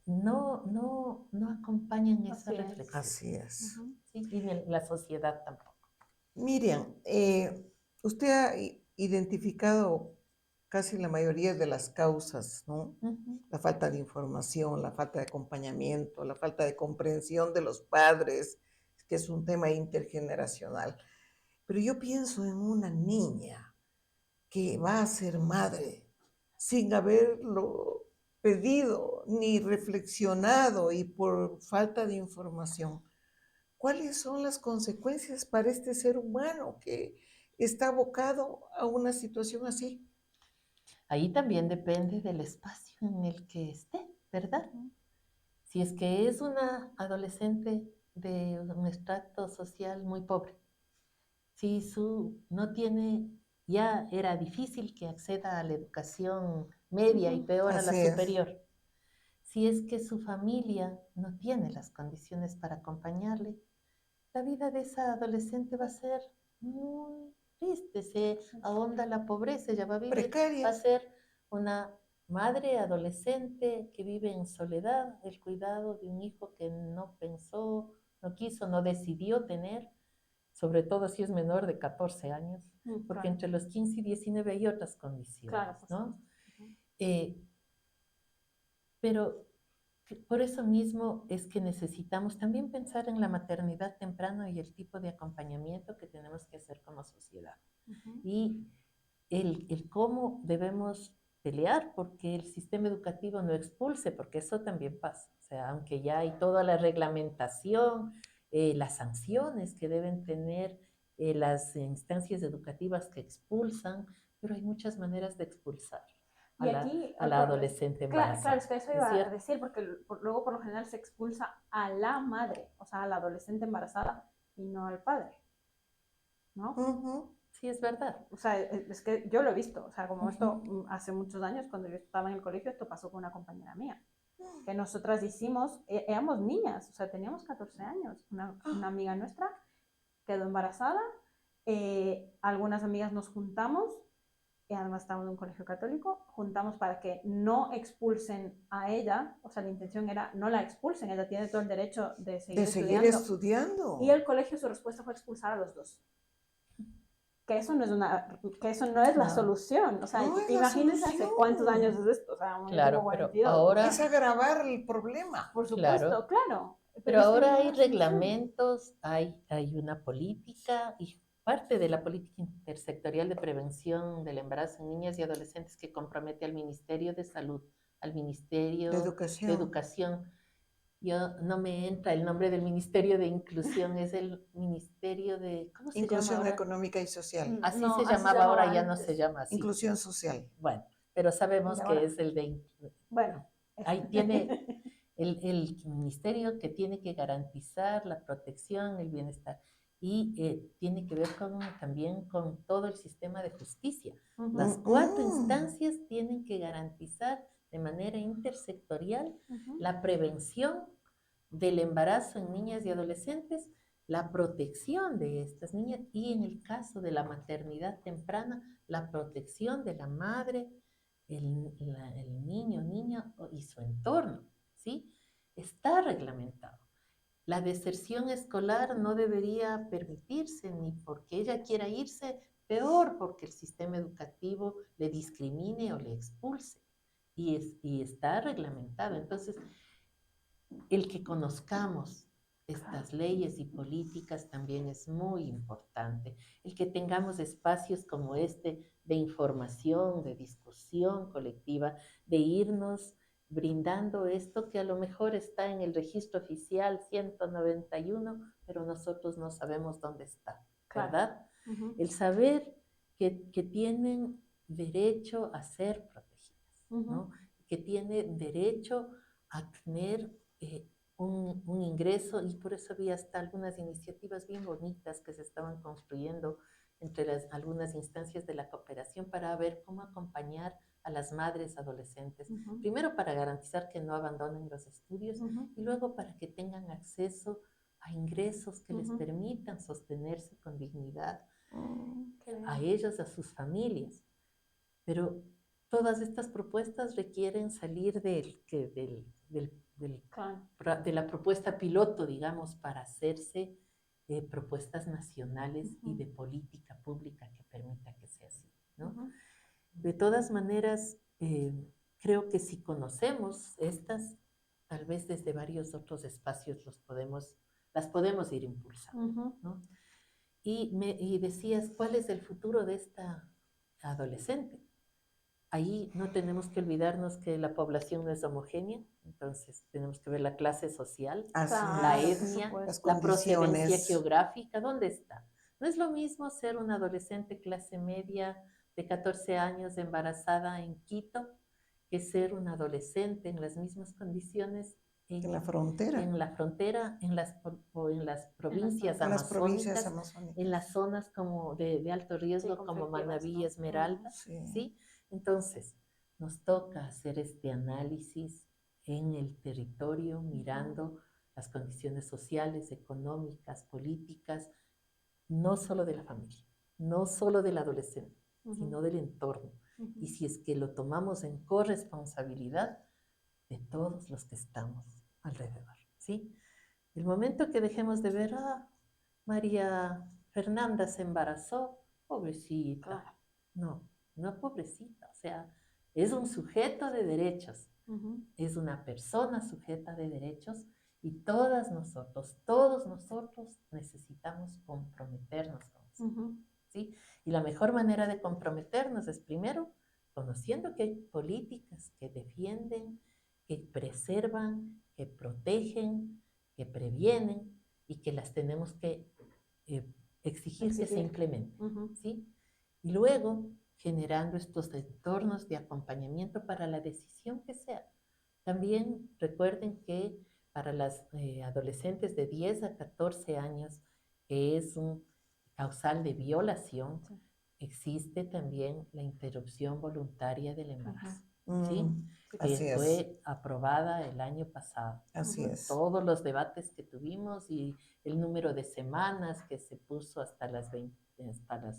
no acompañan esa Así es. reflexión. Así es. Ujú. ¿Sí? Y la sociedad tampoco. Miriam, usted ha identificado casi la mayoría de las causas, ¿no? Ujú. La falta de información, la falta de acompañamiento, la falta de comprensión de los padres, que es un tema intergeneracional. Pero yo pienso en una niña que va a ser madre sin haberlo pedido ni reflexionado y por falta de información. ¿Cuáles son las consecuencias para este ser humano que está abocado a una situación así? Ahí también depende del espacio en el que esté, ¿verdad? Si es que es una adolescente de un estrato social muy pobre, si no tiene, ya era difícil que acceda a la educación media y peor a la Así es. superior. Si es que su familia no tiene las condiciones para acompañarle, la vida de esa adolescente va a ser muy triste, se ahonda la pobreza, ella va a vivir, Precaria. va a ser una madre adolescente que vive en soledad, el cuidado de un hijo que no pensó, no quiso, no decidió tener, sobre todo si es menor de 14 años, porque Claro. entre los 15 y 19 hay otras condiciones, Claro, por ¿no? supuesto. Pero por eso mismo es que necesitamos también pensar en la maternidad temprana y el tipo de acompañamiento que tenemos que hacer como sociedad. Ujú. Y el cómo debemos pelear porque el sistema educativo no expulse, porque eso también pasa. O sea, aunque ya hay toda la reglamentación, las sanciones que deben tener las instancias educativas que expulsan, pero hay muchas maneras de expulsar Y aquí, a la adolescente embarazada. Claro, es que eso ¿no es iba a cierto? decir, porque luego por lo general se expulsa a la madre, o sea, a la adolescente embarazada, y no al padre, ¿no? Ujú. Sí, es verdad. O sea, es que yo lo he visto, o sea, como Ujú. esto hace muchos años, cuando yo estaba en el colegio, esto pasó con una compañera mía, que nosotras hicimos, éramos niñas, o sea, teníamos 14 años, una amiga nuestra quedó embarazada, algunas amigas nos juntamos, y además estábamos en un colegio católico, juntamos para que no expulsen a ella, o sea, la intención era no la expulsen, ella tiene todo el derecho de seguir estudiando. Y el colegio, su respuesta fue expulsar a los dos. Que eso no es la solución, o sea, No es la imagínense hace solución. cuántos años es esto, o sea, Claro, tengo pero 42. ahora, Es agravar el problema. Por supuesto, claro. pero es que ahora no hay es la solución. reglamentos, hay una política, y parte de la política intersectorial de prevención del embarazo en niñas y adolescentes que compromete al Ministerio de Salud, al Ministerio De educación. de Educación. Yo no me entra el nombre del Ministerio de Inclusión, es el Ministerio de, ¿cómo se llama Inclusión ahora? económica y social. Así No, se así llamaba, se ahora llamaba ya no antes. se llama así. Inclusión social. Bueno, pero sabemos Y que ahora- es el de... Bueno. Ahí tiene el ministerio que tiene que garantizar la protección, el bienestar, y tiene que ver también con todo el sistema de justicia. Ujú. Las 4 instancias tienen que garantizar de manera intersectorial Ujú. la prevención del embarazo en niñas y adolescentes, la protección de estas niñas y en el caso de la maternidad temprana, la protección de la madre, el niño, niña y su entorno, ¿sí? Está reglamentado. La deserción escolar no debería permitirse ni porque ella quiera irse, peor porque el sistema educativo le discrimine o le expulse. Y está reglamentado. Entonces, el que conozcamos estas leyes y políticas también es muy importante. El que tengamos espacios como este de información, de discusión colectiva, de irnos brindando esto que a lo mejor está en el registro oficial 191, pero nosotros no sabemos dónde está, ¿verdad? Ujú. El saber que tienen derecho a ser protegidas, ¿no? Que tienen derecho a tener un ingreso, y por eso había hasta algunas iniciativas bien bonitas que se estaban construyendo entre algunas instancias de la cooperación para ver cómo acompañar a las madres adolescentes, primero para garantizar que no abandonen los estudios y luego para que tengan acceso a ingresos que les permitan sostenerse con dignidad a ellos, a sus familias. Pero todas estas propuestas requieren salir de la propuesta piloto, digamos, para hacerse propuestas nacionales y de política pública que permita que sea así, ¿no? De todas maneras, creo que si conocemos estas, tal vez desde varios otros espacios las podemos ir impulsando, ¿no? Y decías, ¿cuál es el futuro de esta adolescente? Ahí no tenemos que olvidarnos que la población no es homogénea, entonces tenemos que ver la clase social, la etnia, la procedencia geográfica, ¿dónde está? No es lo mismo ser una adolescente clase media de 14 años embarazada en Quito que ser una adolescente en las mismas condiciones en la frontera, en las provincias amazónicas, en las zonas como de alto riesgo, sí, como Manabí y Esmeralda, ¿sí? Entonces, nos toca hacer este análisis en el territorio, mirando las condiciones sociales, económicas, políticas, no solo de la familia, no solo del adolescente, sino del entorno. Y si es que lo tomamos en corresponsabilidad de todos los que estamos alrededor, ¿sí? El momento que dejemos de ver, María Fernanda se embarazó, pobrecita. No pobrecita, o sea, es un sujeto de derechos, es una persona sujeta de derechos y todos nosotros necesitamos comprometernos con eso, ¿sí? Y la mejor manera de comprometernos es primero conociendo que hay políticas que defienden, que preservan, que protegen, que previenen y que las tenemos que exigir que se implementen, ¿sí? Y luego generando estos entornos de acompañamiento para la decisión que sea. También recuerden que para las adolescentes de 10 a 14 años, que es un causal de violación, existe también la interrupción voluntaria del embarazo, ¿sí? Que fue aprobada el año pasado. Así es. Todos los debates que tuvimos y el número de semanas que se puso hasta las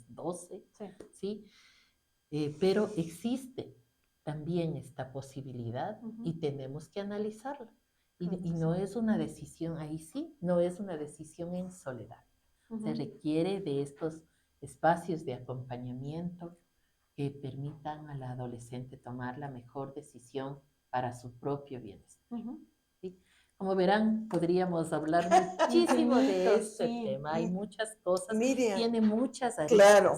12, ¿sí? Pero existe también esta posibilidad y tenemos que analizarla. Y no es una decisión, ahí sí, no es una decisión en soledad. Se requiere de estos espacios de acompañamiento que permitan a la adolescente tomar la mejor decisión para su propio bienestar. ¿Sí? Como verán, podríamos hablar muchísimo de este tema. Hay muchas cosas, Miriam, tiene muchas aristas. Claro,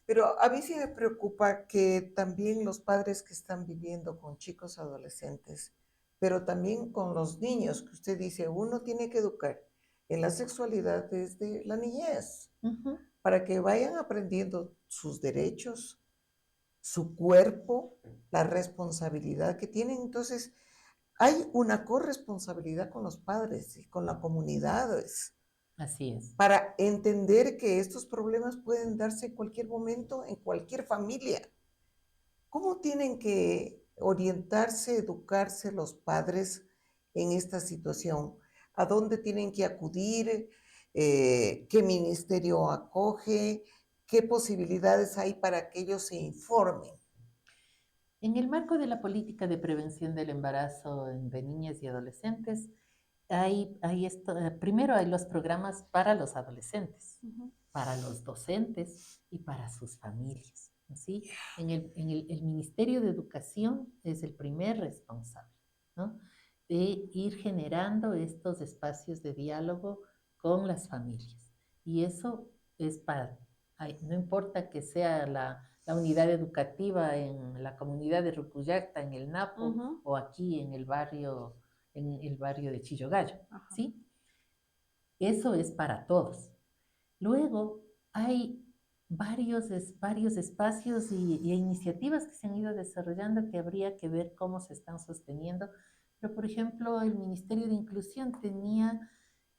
pero a mí sí me preocupa que también los padres que están viviendo con chicos adolescentes, pero también con los niños, que usted dice, uno tiene que educar en la sexualidad desde la niñez, para que vayan aprendiendo sus derechos, su cuerpo, la responsabilidad que tienen. Entonces, hay una corresponsabilidad con los padres y con la comunidad. Así es. Para entender que estos problemas pueden darse en cualquier momento, en cualquier familia. ¿Cómo tienen que orientarse, educarse los padres en esta situación? ¿A dónde tienen que acudir? qué ministerio acoge, qué posibilidades hay para que ellos se informen. En el marco de la política de prevención del embarazo de niñas y adolescentes, primero hay los programas para los adolescentes, para los docentes y para sus familias. ¿Sí? El Ministerio de Educación es el primer responsable, ¿no?, de ir generando estos espacios de diálogo con las familias. Y eso es no importa que sea la unidad educativa en la comunidad de Rucuyacta, en el Napo, o aquí en el barrio de Chillogallo, ¿sí? Eso es para todos. Luego hay varios espacios y iniciativas que se han ido desarrollando que habría que ver cómo se están sosteniendo. Pero, por ejemplo, el Ministerio de Inclusión tenía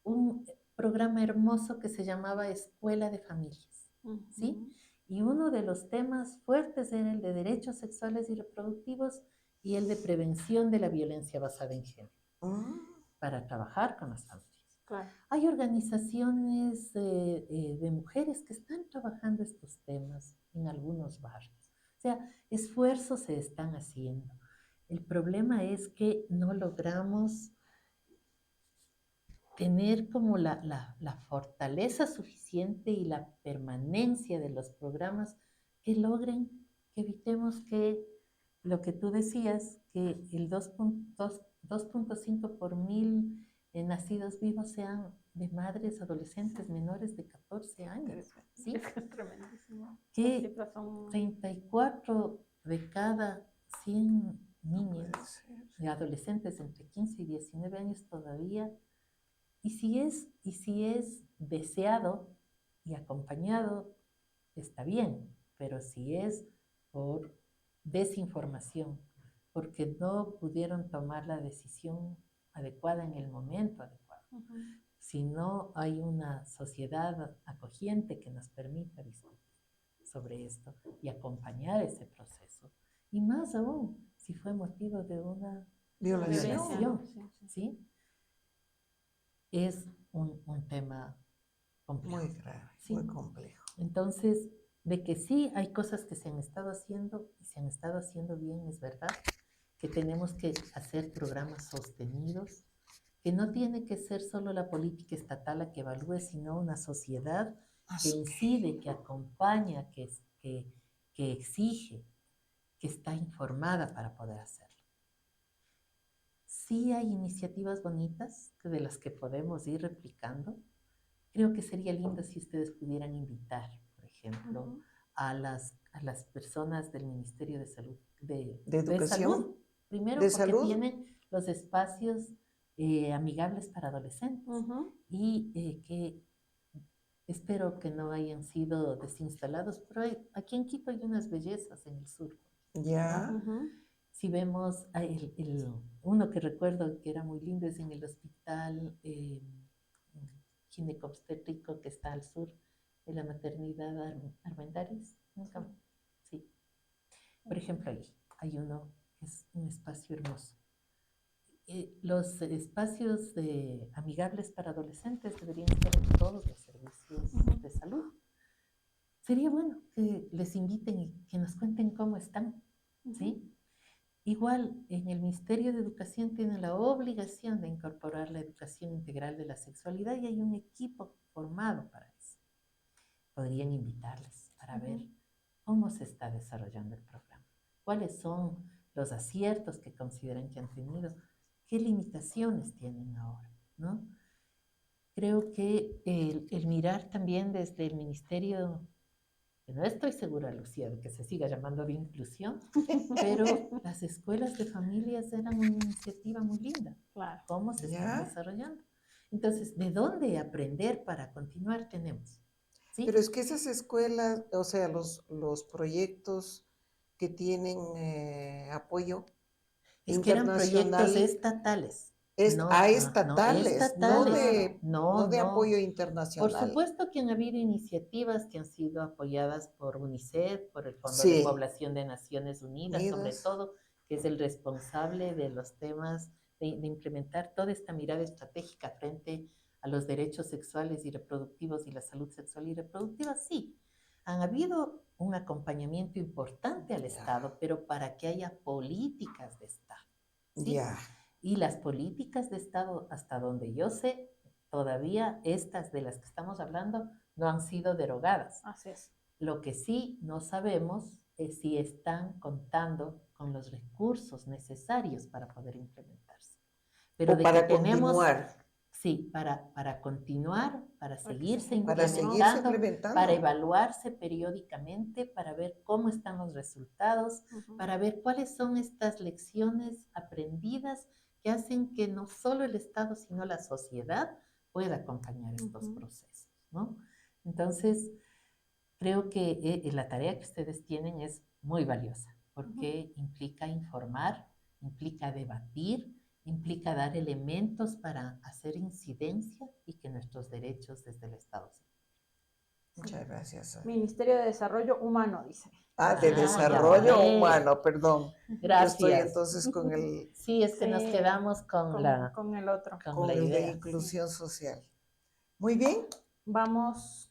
un programa hermoso que se llamaba Escuela de Familias, ¿sí? Y uno de los temas fuertes era el de derechos sexuales y reproductivos y el de prevención de la violencia basada en género, para trabajar con las familias. Claro. Hay organizaciones de mujeres que están trabajando estos temas en algunos barrios. O sea, esfuerzos se están haciendo. El problema es que no logramos tener como la fortaleza suficiente y la permanencia de los programas que logren, que evitemos que lo que tú decías, que el 2.5 por mil nacidos vivos sean de madres adolescentes menores de 14 años. ¿Sí? Es tremendísimo. Que 34 de cada 100 niños y adolescentes entre 15 y 19 años todavía. Y si es deseado y acompañado, está bien, pero si es por desinformación, porque no pudieron tomar la decisión adecuada en el momento adecuado, si no hay una sociedad acogiente que nos permita discutir sobre esto y acompañar ese proceso, y más aún si fue motivo de una violación, ¿sí? Es un tema complejo. Muy grave, ¿sí? Muy complejo. Entonces, de que sí hay cosas que se han estado haciendo y se han estado haciendo bien, es verdad, que tenemos que hacer programas sostenidos, que no tiene que ser solo la política estatal la que evalúe, sino una sociedad que incide, que acompaña, que exige, que está informada para poder hacerlo. Sí hay iniciativas bonitas de las que podemos ir replicando. Creo que sería lindo si ustedes pudieran invitar, por ejemplo, a las personas del Ministerio de Salud, de Educación, Salud, primero de porque salud, tienen los espacios amigables para adolescentes y que espero que no hayan sido desinstalados, pero aquí en Quito hay unas bellezas en el sur. Ya. Si vemos, uno que recuerdo que era muy lindo es en el hospital ginecobstétrico que está al sur de la maternidad Armendáriz. Sí. Por ejemplo, ahí hay uno que es un espacio hermoso. Los espacios amigables para adolescentes deberían estar en todos los servicios de salud. Sería bueno que les inviten y que nos cuenten cómo están, ¿sí? Igual, en el Ministerio de Educación tienen la obligación de incorporar la educación integral de la sexualidad y hay un equipo formado para eso. Podrían invitarles para ver cómo se está desarrollando el programa, cuáles son los aciertos que consideran que han tenido, qué limitaciones tienen ahora, ¿no? Creo que el mirar también desde el Ministerio, no estoy segura, Lucía, de que se siga llamando de inclusión, pero las escuelas de familias eran una iniciativa muy linda. Claro. ¿Cómo se están desarrollando? Entonces, ¿de dónde aprender para continuar tenemos? ¿Sí? Pero es que esas escuelas, o sea, los proyectos que tienen apoyo es que eran proyectos estatales. Estatales, no de apoyo internacional. Por supuesto que han habido iniciativas que han sido apoyadas por UNICEF, por el Fondo de Población de Naciones Unidas, sobre todo, que es el responsable de los temas de implementar toda esta mirada estratégica frente a los derechos sexuales y reproductivos y la salud sexual y reproductiva, sí. Han habido un acompañamiento importante al Estado, pero para que haya políticas de Estado. ¿Sí? Ya. Y las políticas de Estado, hasta donde yo sé, todavía estas de las que estamos hablando no han sido derogadas. Así es. Lo que sí no sabemos es si están contando con los recursos necesarios para poder implementarse. Pero o de para que tenemos, continuar. sí, para continuar, para seguirse Para seguirse implementando, implementando. para evaluarse periódicamente, para ver cómo están los resultados, para ver cuáles son estas lecciones aprendidas que hacen que no solo el Estado, sino la sociedad pueda acompañar estos procesos, ¿no? Entonces, creo que la tarea que ustedes tienen es muy valiosa, porque implica informar, implica debatir, implica dar elementos para hacer incidencia y que nuestros derechos desde el Estado se Muchas gracias. Ministerio de Desarrollo Humano, dice. De desarrollo ya humano, perdón. Gracias. Yo estoy entonces con el... Sí, es que nos quedamos con el otro. Con la el idea. de inclusión social. Muy bien. Vamos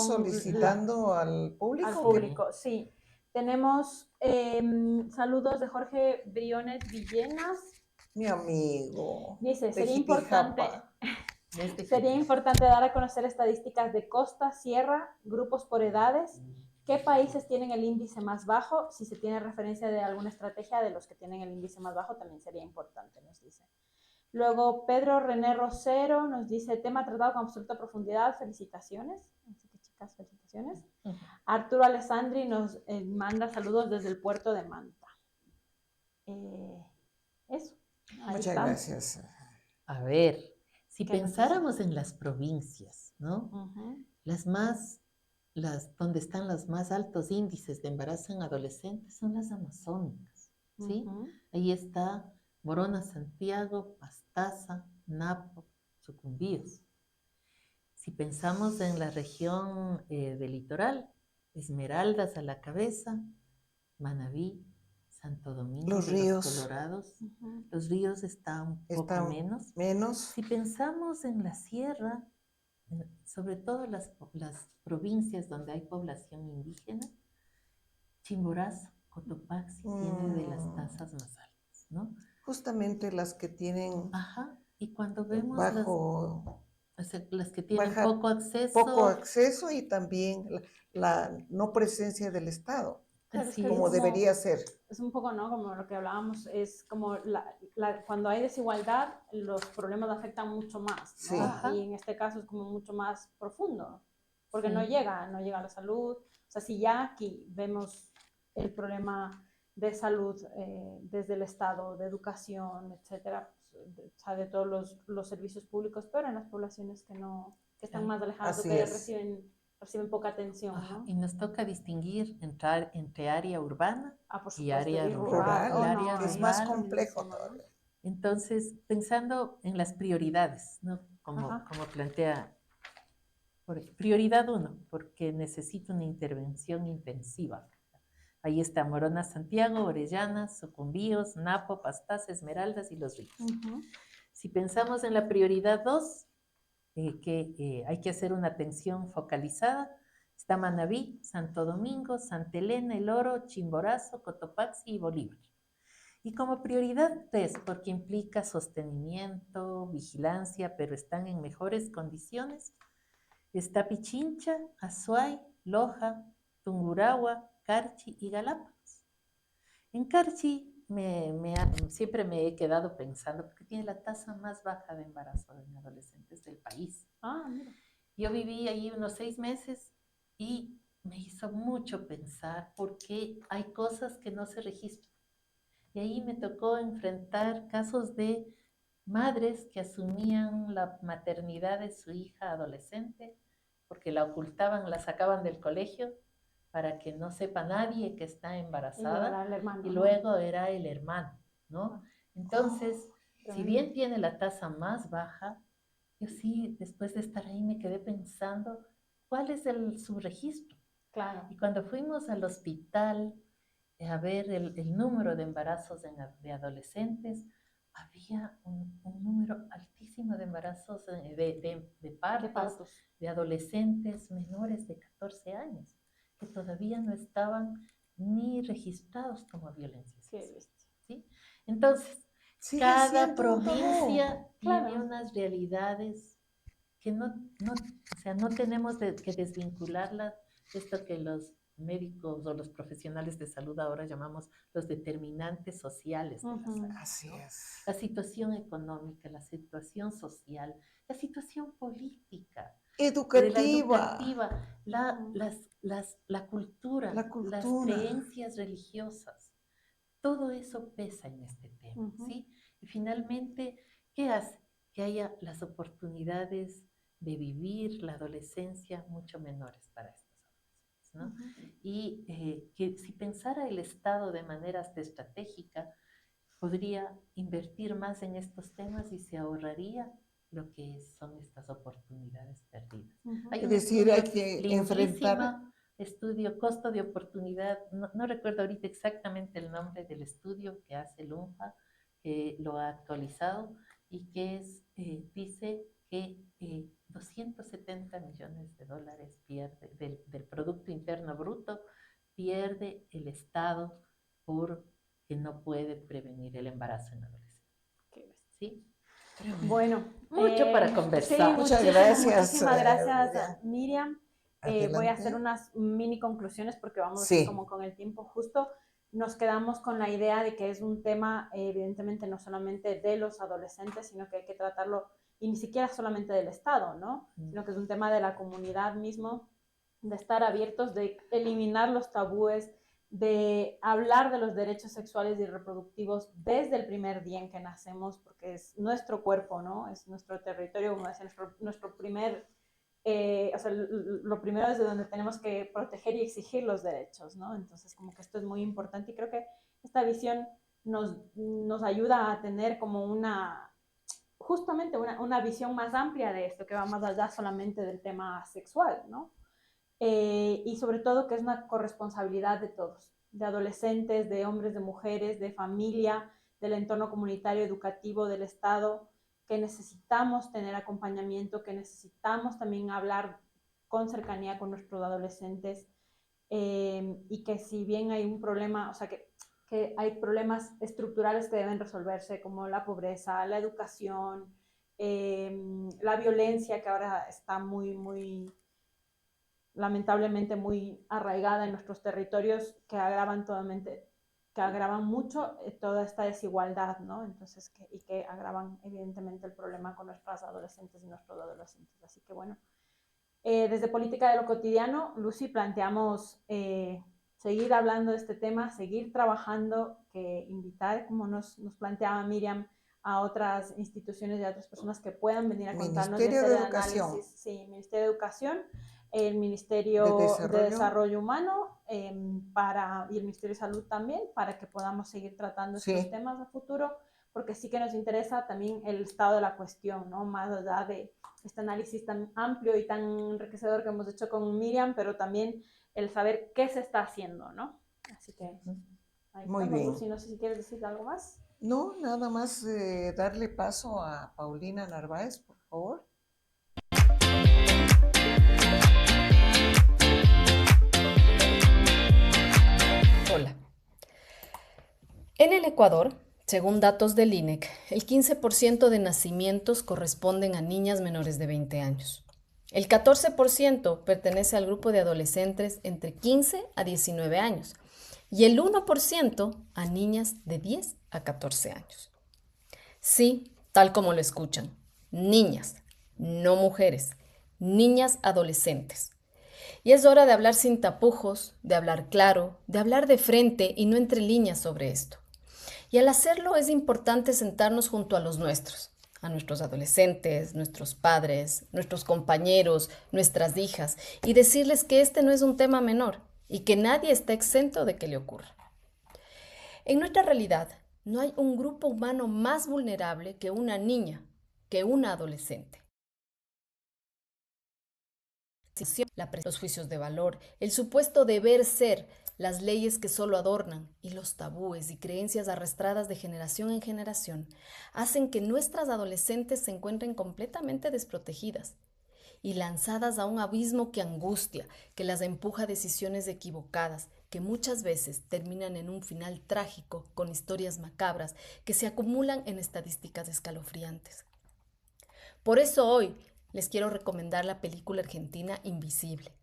solicitando al público. Al público, sí. Tenemos saludos de Jorge Briones Villenas. Mi amigo. Dice, sería importante dar a conocer estadísticas de costa, sierra, grupos por edades. ¿Qué países tienen el índice más bajo? Si se tiene referencia de alguna estrategia de los que tienen el índice más bajo, también sería importante, nos dice. Luego, Pedro René Rosero nos dice, tema tratado con absoluta profundidad, felicitaciones. Así que, chicas, felicitaciones. Arturo Alessandri nos manda saludos desde el puerto de Manta. Eso. Muchas gracias. A ver, si pensáramos en las provincias, ¿no? Donde están los más altos índices de embarazo en adolescentes son las amazónicas, ¿sí? Ahí está Morona, Santiago, Pastaza, Napo, Sucumbíos. Si pensamos en la región del litoral, Esmeraldas a la cabeza, Manabí, Santo Domingo, los ríos Colorados. Los ríos están un poco menos. Si pensamos en la sierra, sobre todo las provincias donde hay población indígena, Chimborazo, Cotopaxi tienen de las tasas más altas, ¿no? Justamente las que tienen... y cuando vemos las que tienen poco acceso y también la no presencia del Estado, como debería ser. Es un poco, ¿no? Como lo que hablábamos, es como cuando hay desigualdad, los problemas afectan mucho más, ¿no? Sí. Y en este caso es como mucho más profundo, porque no llega a la salud. O sea, si ya aquí vemos el problema de salud desde el Estado, de educación, etcétera, o sea, de todos los servicios públicos, pero en las poblaciones que están más alejadas, que reciben poca atención, ¿no? Y nos toca distinguir entre área urbana y área rural, que es más complejo todavía. Entonces, pensando en las prioridades, ¿no? Como plantea, prioridad 1, porque necesita una intervención intensiva. Ahí está Morona, Santiago, Orellana, Sucumbíos, Napo, Pastaza, Esmeraldas y Los Ríos. Si pensamos en la prioridad 2, que hay que hacer una atención focalizada, está Manabí, Santo Domingo, Santa Elena, El Oro, Chimborazo, Cotopaxi y Bolívar. Y como prioridad 3, porque implica sostenimiento, vigilancia, pero están en mejores condiciones, está Pichincha, Azuay, Loja, Tungurahua, Carchi y Galápagos. En Carchi siempre me he quedado pensando, porque tiene la tasa más baja de embarazo en adolescentes del país. Mira. Yo viví ahí unos 6 meses y me hizo mucho pensar porque hay cosas que no se registran. Y ahí me tocó enfrentar casos de madres que asumían la maternidad de su hija adolescente porque la ocultaban, la sacaban del colegio para que no sepa nadie que está embarazada, y luego era el hermano, ¿no? Entonces, si bien tiene la tasa más baja, yo sí, después de estar ahí, me quedé pensando, ¿cuál es el subregistro? Claro. Y cuando fuimos al hospital a ver el número de embarazos de adolescentes, había un número altísimo de embarazos, de partos, de adolescentes menores de 14 años, que todavía no estaban ni registrados como violencia sexual, ¿sí? Entonces, cada provincia tiene unas realidades que no tenemos que desvincularlas de esto que los médicos o los profesionales de salud ahora llamamos los determinantes sociales de la salud. Así es. La situación económica, la situación social, la situación política, educativa, la cultura, las creencias religiosas. Todo eso pesa en este tema, ¿sí? Y finalmente, ¿qué hace? Que haya las oportunidades de vivir la adolescencia mucho menores para estos adolescentes, ¿no? Y que si pensara el Estado de manera hasta estratégica, podría invertir más en estos temas y se ahorraría lo que son estas oportunidades perdidas. Es decir, hay que enfrentar... Estudio costo de oportunidad, no recuerdo ahorita exactamente el nombre del estudio que hace el UNFA, que lo ha actualizado y que dice que 270 millones de dólares pierde del Producto Interno Bruto, pierde el Estado porque no puede prevenir el embarazo en adolescentes. ¿Sí? Bueno, mucho para conversar. Sí, muchas gracias. Muchísimas gracias, Miriam. Voy a hacer unas mini conclusiones porque vamos como con el tiempo justo. Nos quedamos con la idea de que es un tema, evidentemente, no solamente de los adolescentes, sino que hay que tratarlo, y ni siquiera solamente del Estado, ¿no? Sino que es un tema de la comunidad mismo, de estar abiertos, de eliminar los tabúes, de hablar de los derechos sexuales y reproductivos desde el primer día en que nacemos, porque es nuestro cuerpo, ¿no? Es nuestro territorio, como decía, nuestro primer... lo primero es de donde tenemos que proteger y exigir los derechos, ¿no? Entonces, como que esto es muy importante y creo que esta visión nos ayuda a tener como justamente una visión más amplia de esto, que va más allá solamente del tema sexual, ¿no? Y sobre todo que es una corresponsabilidad de todos, de adolescentes, de hombres, de mujeres, de familia, del entorno comunitario, educativo, del Estado, que necesitamos tener acompañamiento, que necesitamos también hablar con cercanía con nuestros adolescentes, y que si bien hay un problema, o sea, que hay problemas estructurales que deben resolverse, como la pobreza, la educación, la violencia, que ahora está lamentablemente muy arraigada en nuestros territorios, que agravan mucho toda esta desigualdad, ¿no? Entonces, que agravan evidentemente el problema con nuestras adolescentes y nuestros adolescentes. Así que bueno, desde Política de lo Cotidiano, Lucy, planteamos seguir hablando de este tema, seguir trabajando, que invitar, como nos planteaba Miriam, a otras instituciones y a otras personas que puedan venir a contarnos Ministerio de Educación. análisis. Sí, Ministerio de Educación, el Ministerio de Desarrollo Humano y el Ministerio de Salud también, para que podamos seguir tratando estos temas a futuro, porque sí que nos interesa también el estado de la cuestión, ¿no? Más allá de este análisis tan amplio y tan enriquecedor que hemos hecho con Miriam, pero también el saber qué se está haciendo, ¿no? Así que ahí muy estamos. bien. Lucy, no sé si quieres decir algo más. No, nada más darle paso a Paulina Narváez, por favor. Hola. En el Ecuador, según datos del INEC, el 15% de nacimientos corresponden a niñas menores de 20 años. El 14% pertenece al grupo de adolescentes entre 15 a 19 años y el 1% a niñas de 10 a 14 años. Sí, tal como lo escuchan, niñas, no mujeres, niñas adolescentes. Y es hora de hablar sin tapujos, de hablar claro, de hablar de frente y no entre líneas sobre esto. Y al hacerlo es importante sentarnos junto a los nuestros, a nuestros adolescentes, nuestros padres, nuestros compañeros, nuestras hijas, y decirles que este no es un tema menor y que nadie está exento de que le ocurra. En nuestra realidad, no hay un grupo humano más vulnerable que una niña, que una adolescente. Los juicios de valor, el supuesto deber ser, las leyes que solo adornan y los tabúes y creencias arrastradas de generación en generación hacen que nuestras adolescentes se encuentren completamente desprotegidas y lanzadas a un abismo que angustia, que las empuja a decisiones equivocadas, que muchas veces terminan en un final trágico con historias macabras que se acumulan en estadísticas escalofriantes. Por eso hoy les quiero recomendar la película argentina Invisible,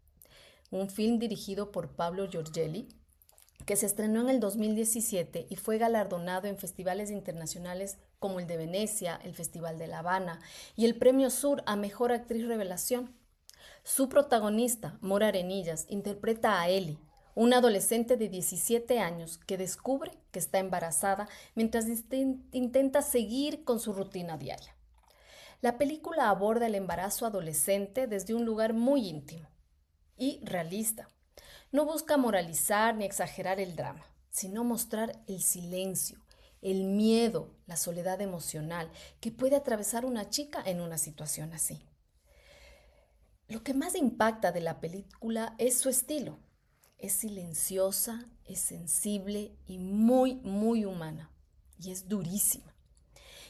un film dirigido por Pablo Giorgelli, que se estrenó en el 2017 y fue galardonado en festivales internacionales como el de Venecia, el Festival de La Habana y el Premio Sur a Mejor Actriz Revelación. Su protagonista, Mora Arenillas, interpreta a Eli, una adolescente de 17 años que descubre que está embarazada mientras intenta seguir con su rutina diaria. La película aborda el embarazo adolescente desde un lugar muy íntimo y realista. No busca moralizar ni exagerar el drama, sino mostrar el silencio, el miedo, la soledad emocional que puede atravesar una chica en una situación así. Lo que más impacta de la película es su estilo. Es silenciosa, es sensible y muy humana. Y es durísima.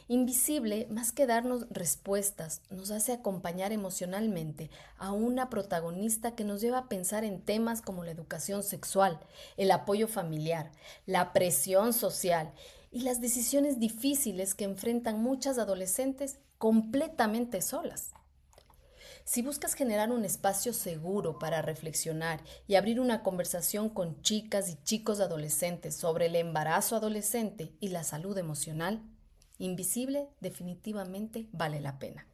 Invisible, más que darnos respuestas, nos hace acompañar emocionalmente a una protagonista que nos lleva a pensar en temas como la educación sexual, el apoyo familiar, la presión social y las decisiones difíciles que enfrentan muchas adolescentes completamente solas. Si buscas generar un espacio seguro para reflexionar y abrir una conversación con chicas y chicos adolescentes sobre el embarazo adolescente y la salud emocional, Invisible definitivamente vale la pena.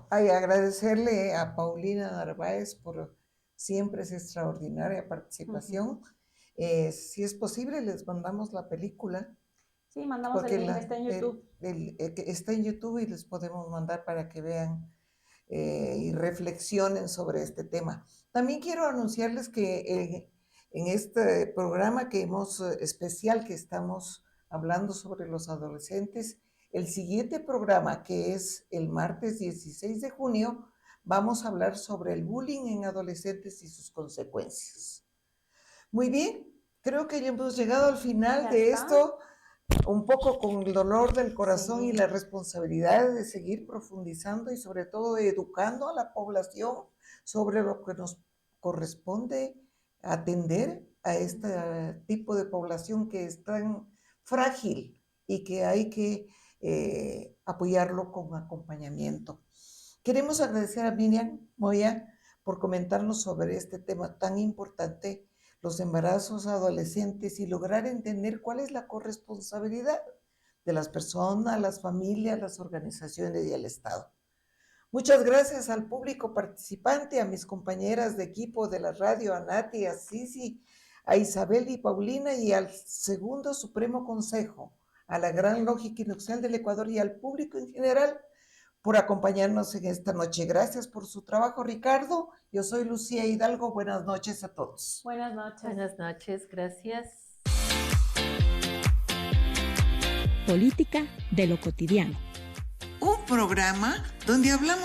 Agradecerle a Paulina Narváez por siempre esa extraordinaria participación. Si es posible, les mandamos la película. Sí, mandamos el link, está en YouTube. Está en YouTube y les podemos mandar para que vean y reflexionen sobre este tema. También quiero anunciarles que en este programa especial que estamos hablando sobre los adolescentes, el siguiente programa, que es el martes 16 de junio, vamos a hablar sobre el bullying en adolescentes y sus consecuencias. Muy bien, creo que ya hemos llegado al final de esto, un poco con el dolor del corazón y la responsabilidad de seguir profundizando y sobre todo educando a la población sobre lo que nos corresponde atender a este tipo de población que es tan frágil y que hay que apoyarlo con acompañamiento. Queremos agradecer a Miriam Moya por comentarnos sobre este tema tan importante, los embarazos adolescentes, y lograr entender cuál es la corresponsabilidad de las personas, las familias, las organizaciones y el Estado. Muchas gracias al público participante, a mis compañeras de equipo de la radio, a Nati, a Sisi, a Isabel y Paulina, y al Segundo Supremo Consejo, a la Gran Lógica Industrial del Ecuador y al público en general por acompañarnos en esta noche. Gracias por su trabajo, Ricardo. Yo soy Lucía Hidalgo. Buenas noches a todos. Buenas noches. Buenas noches, gracias. Política de lo cotidiano. Un programa donde hablamos